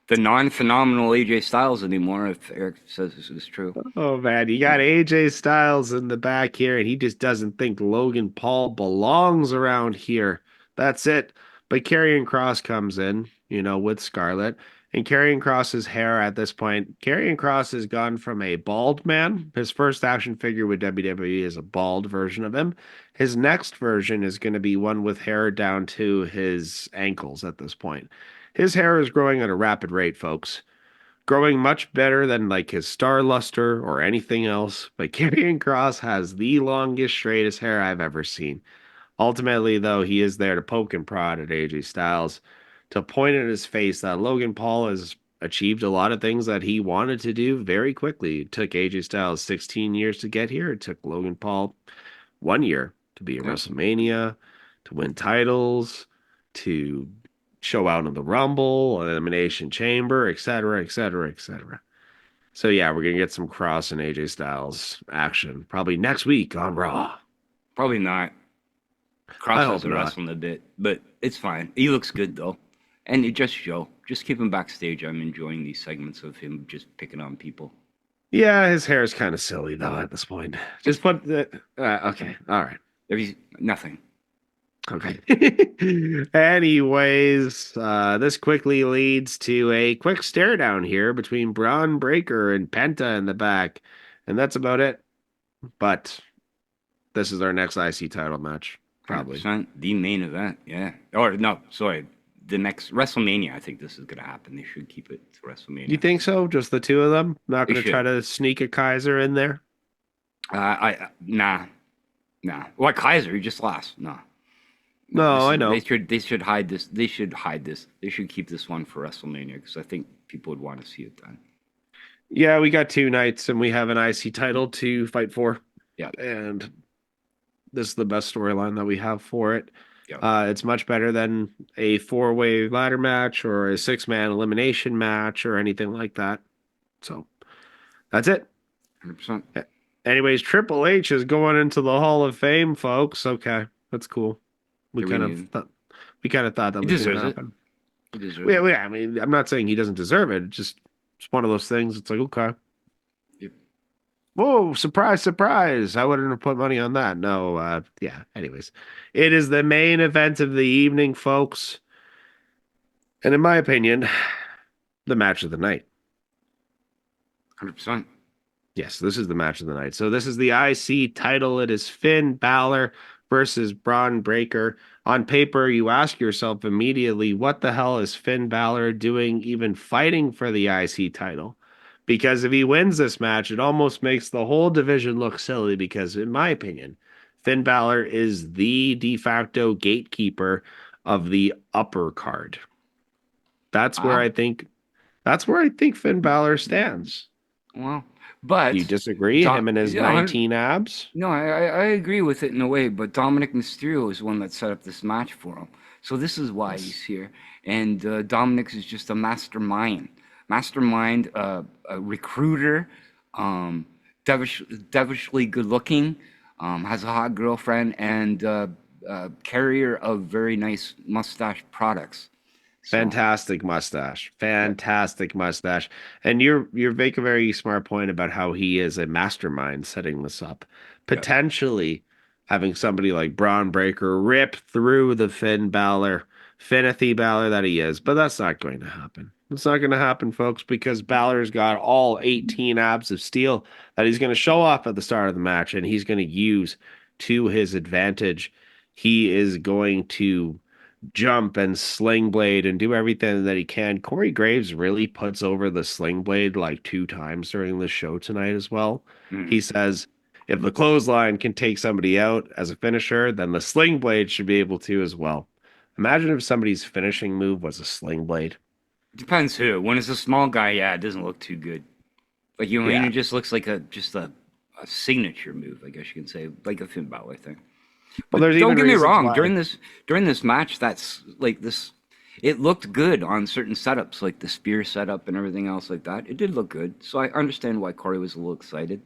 the non-phenomenal AJ Styles anymore, if Eric says this is true. Oh, man, you got AJ Styles in the back here, and he just doesn't think Logan Paul belongs around here. That's it. But Karrion Kross comes in, with Scarlett. And Karrion Kross's hair at this point, Karrion Kross has gone from a bald man. His first action figure with WWE is a bald version of him. His next version is going to be one with hair down to his ankles at this point. His hair is growing at a rapid rate, folks. Growing much better than like his Star Luster or anything else. But Karrion Kross has the longest, straightest hair I've ever seen. Ultimately, though, he is there to poke and prod at AJ Styles, to point at his face that Logan Paul has achieved a lot of things that he wanted to do very quickly. It took AJ Styles 16 years to get here. It took Logan Paul 1 year to be at WrestleMania, to win titles, to show out in the Rumble, Elimination Chamber, etc., etc., etc. So yeah, we're going to get some Kross and AJ Styles action probably next week on Raw. Probably not. Kross hasn't wrestled a bit, but it's fine. He looks good, though. And it just Joe. Just keep him backstage. I'm enjoying these segments of him just picking on people. Yeah, his hair is kind of silly, though, at this point. Just put the... okay, all right. There's nothing. Okay. Anyways, this quickly leads to a quick stare down here between Braun Breaker and Penta in the back. And that's about it. But this is our next IC title match, probably. 100%. The main event, yeah. Or, no, sorry. The next WrestleMania, I think this is going to happen. They should keep it to WrestleMania. You think so? Just the two of them? Not going to try to sneak a Kaiser in there? Nah. What Kaiser? He just lost. No, I know. They should hide this. They should hide this. They should keep this one for WrestleMania because I think people would want to see it then. Yeah, we got 2 nights and we have an IC title to fight for. Yeah. And this is the best storyline that we have for it. Yeah. It's much better than a 4-way ladder match or a 6-man elimination match or anything like that. So that's it. 100%. Anyways, Triple H is going into the Hall of Fame, folks. Okay, that's cool. We kind of thought that He was going deserves to it. happen. He deserves it. Yeah, I mean, I'm not saying he doesn't deserve it. It's one of those things. It's like, okay. Yep. Whoa, surprise, surprise. I wouldn't have put money on that. No, yeah. Anyways, it is the main event of the evening, folks. And in my opinion, the match of the night. 100%. Yes, this is the match of the night. So this is the IC title. It is Finn Balor versus Braun Breaker. On paper, you ask yourself immediately, what the hell is Finn Balor doing even fighting for the IC title? Because if he wins this match, it almost makes the whole division look silly because, in my opinion, Finn Balor is the de facto gatekeeper of the upper card. That's where I think Finn Balor stands. Well, but You disagree? Him and his 19 abs? No, I agree with it in a way, but Dominic Mysterio is the one that set up this match for him. So this is why he's here. And Dominic is just a mastermind, a recruiter, devilishly good looking, has a hot girlfriend, and carrier of very nice mustache products. So, Fantastic mustache. Fantastic mustache. And you make a very smart point about how he is a mastermind setting this up. Potentially having somebody like Braun Breaker rip through the Finn Balor, Finothy Balor that he is. But that's not going to happen. It's not going to happen, folks, because Balor's got all 18 abs of steel that he's going to show off at the start of the match, and he's going to use to his advantage. He is going to jump and sling blade and do everything that he can. Corey Graves really puts over the sling blade like 2 times during the show tonight as well. He says if the clothesline can take somebody out as a finisher, then the sling blade should be able to as well. Imagine if somebody's finishing move was a sling blade. depends who. When it's a small guy, yeah, it doesn't look too good. Like it just looks like a signature move, I guess you can say, like a Finn Balor thing. But there's don't even get me reasons wrong. why. During this match, that's like this. It looked good on certain setups, like the spear setup and everything else like that. It did look good, so I understand why Corey was a little excited.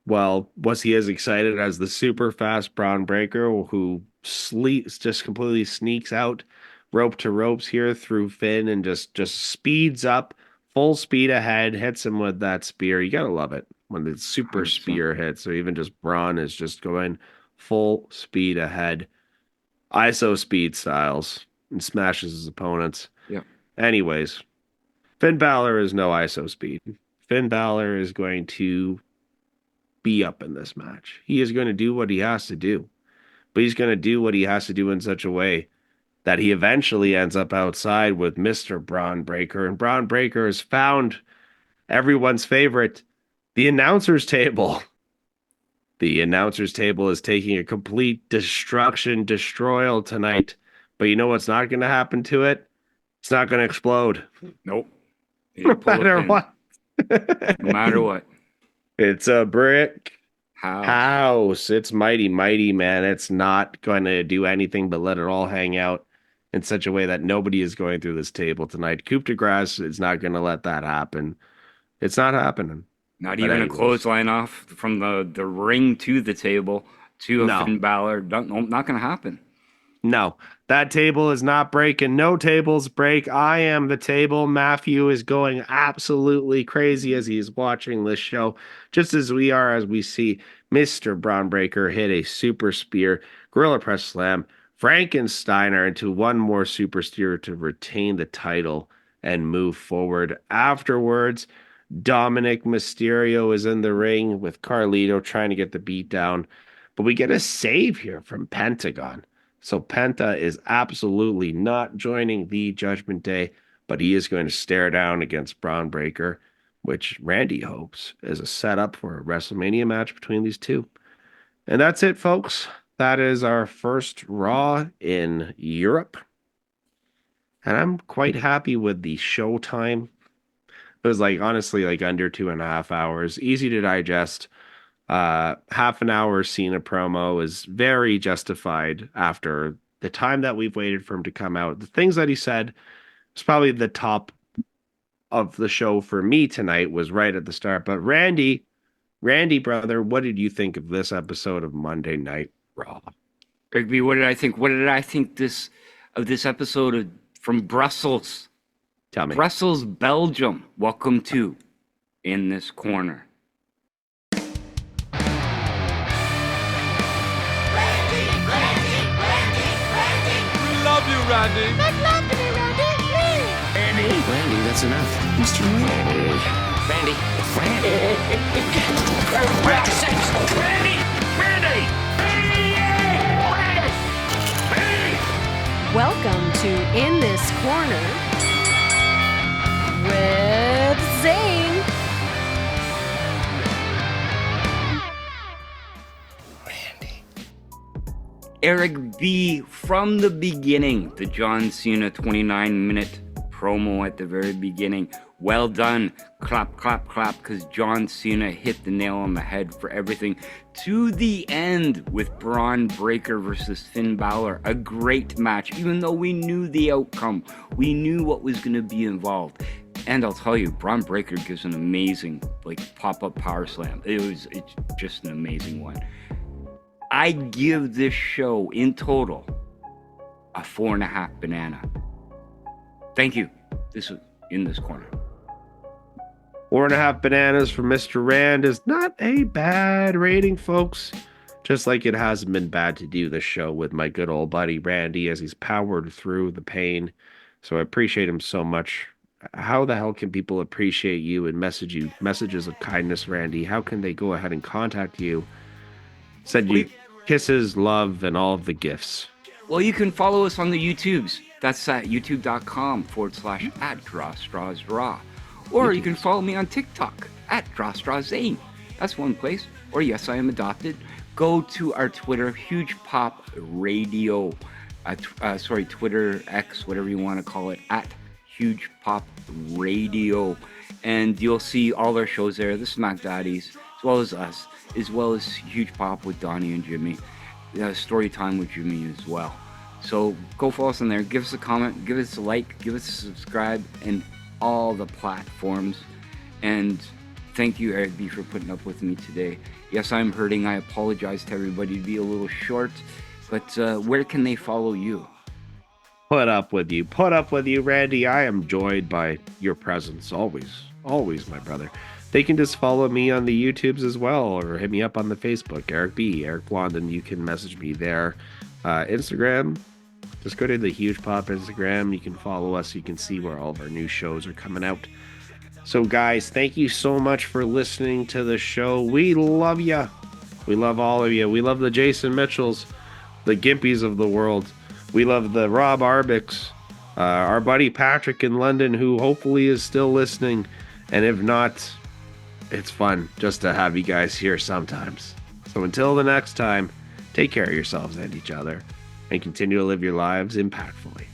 Well, was he as excited as the super fast Braun Breaker who just completely sneaks out rope to ropes here through Finn and just speeds up full speed ahead, hits him with that spear. You gotta love it when the super 100%. spear hits, or even just Braun is just going full speed ahead, ISO speed styles, and smashes his opponents. Yeah. Anyways, Finn Balor is no ISO speed. Finn Balor is going to be up in this match. He is going to do what he has to do, but he's going to do what he has to do in such a way that he eventually ends up outside with Mr. Braun Breaker. And Braun Breaker has found everyone's favorite, the announcer's table. The announcer's table is taking a complete destroyal tonight. But you know what's not going to happen to it? It's not going to explode. Nope. No matter what. No matter what. It's a brick How? house. It's mighty, mighty, man. It's not going to do anything but let it all hang out in such a way that nobody is going through this table tonight. Coup de grace is not going to let that happen. It's not happening. Not But even a anyways. clothesline off from the ring to the table to a No. Finn Balor. Not going to happen. No, that table is not breaking. No tables break. I am the table. Matthew is going absolutely crazy as he's watching this show, just as we are as we see Mr. Braun Breaker hit a super spear, gorilla press slam, Frankensteiner into one more super spear to retain the title and move forward. Afterwards, Dominic Mysterio is in the ring with Carlito trying to get the beat down, but we get a save here from Pentagon. So Penta is absolutely not joining the Judgment Day, but he is going to stare down against Braun Breaker, which Randy hopes is a setup for a WrestleMania match between these two. And that's it, folks. That is our first Raw in Europe. And I'm quite happy with the showtime. It was like honestly like under 2.5 hours, easy to digest. Half an hour Cena promo is very justified after the time that we've waited for him to come out. The things that he said was probably the top of the show for me tonight, was right at the start. But Randy, brother, what did you think of this episode of Monday Night Raw? Rigby, what did I think? What did I think this episode from Brussels? Tell me. Brussels, Belgium. Welcome to In This Corner. Love you, Randy. Make love to me, Randy, please. Randy, that's enough. Mr. Randy. Randy. Welcome to In This Corner with Zane. Eric B. from the beginning, the John Cena 29-minute promo at the very beginning. Well done. Clap, clap, clap, because John Cena hit the nail on the head for everything. To the end with Braun Breaker versus Finn Balor. A great match, even though we knew the outcome. We knew what was going to be involved. And I'll tell you, Braun Breaker gives an amazing pop-up power slam. It's just an amazing one. I give this show in total a 4.5 banana. Thank you. This was In This Corner. 4.5 bananas from Mr. Rand is not a bad rating, folks. Just like it hasn't been bad to do this show with my good old buddy Randy as he's powered through the pain. So I appreciate him so much. How the hell can people appreciate you and message you messages of kindness, Randy? How can they go ahead and contact you? Send you kisses, love, and all of the gifts. Well, you can follow us on the YouTubes. That's at youtube.com/@DrawStrawsRaw. Or you can follow me on TikTok @DrawStrawsZane. That's one place. Or Yes, I Am Adopted. Go to our Twitter, Huge Pop Radio. Twitter, X, whatever you want to call it, @Huge Pop Radio. And you'll see all our shows there, the SmackDaddies, as well as us, as well as Huge Pop with Donnie and Jimmy. Story Time with Jimmy as well. So go follow us on there. Give us a comment, give us a like, give us a subscribe, and all the platforms. And thank you, Eric B, for putting up with me today. Yes, I'm hurting. I apologize to everybody to be a little short, but where can they follow you? Put up with you, Randy. I am joyed by your presence always, my brother. They can just follow me on the YouTubes as well, or hit me up on the Facebook, Eric B, Eric Blondon. You can message me there. Instagram, just go to the Huge Pop Instagram. You can follow us. You can see where all of our new shows are coming out. So guys, thank you so much for listening to the show. We love you. We love all of you. We love the Jason Mitchells, the Gimpies of the world. We love the Rob Arbicks, our buddy Patrick in London, who hopefully is still listening. And if not, it's fun just to have you guys here sometimes. So until the next time, take care of yourselves and each other, and continue to live your lives impactfully.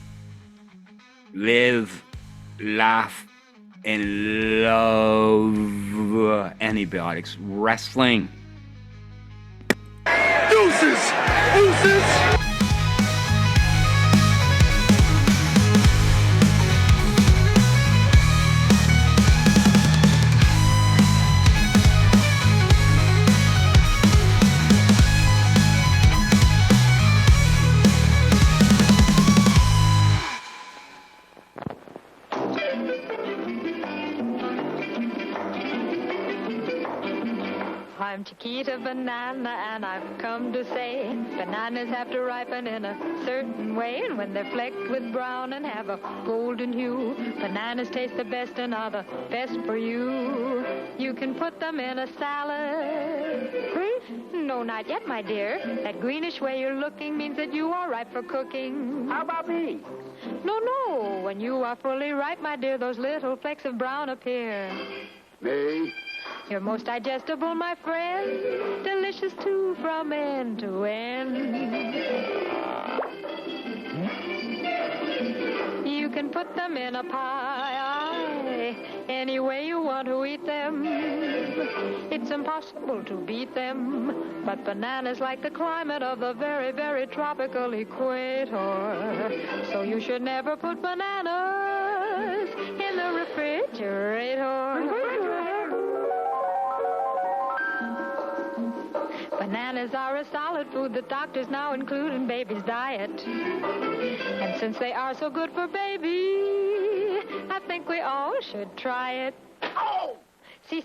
Live, laugh, and love. Antibiotics Wrestling. Deuces! Deuces! I'm Chiquita Banana, and I've come to say bananas have to ripen in a certain way, and when they're flecked with brown and have a golden hue, bananas taste the best and are the best for you. You can put them in a salad. Grief? No, not yet, my dear. That greenish way you're looking means that you are ripe for cooking. How about me? No. When you are fully ripe, my dear, those little flecks of brown appear. Me? You're most digestible, my friend. Delicious, too, from end to end. You can put them in a pie. any way you want to eat them. It's impossible to beat them. But bananas like the climate of the very, very tropical equator. So you should never put bananas in the refrigerator. Bananas are a solid food that doctors now include in baby's diet. And since they are so good for baby, I think we all should try it. See?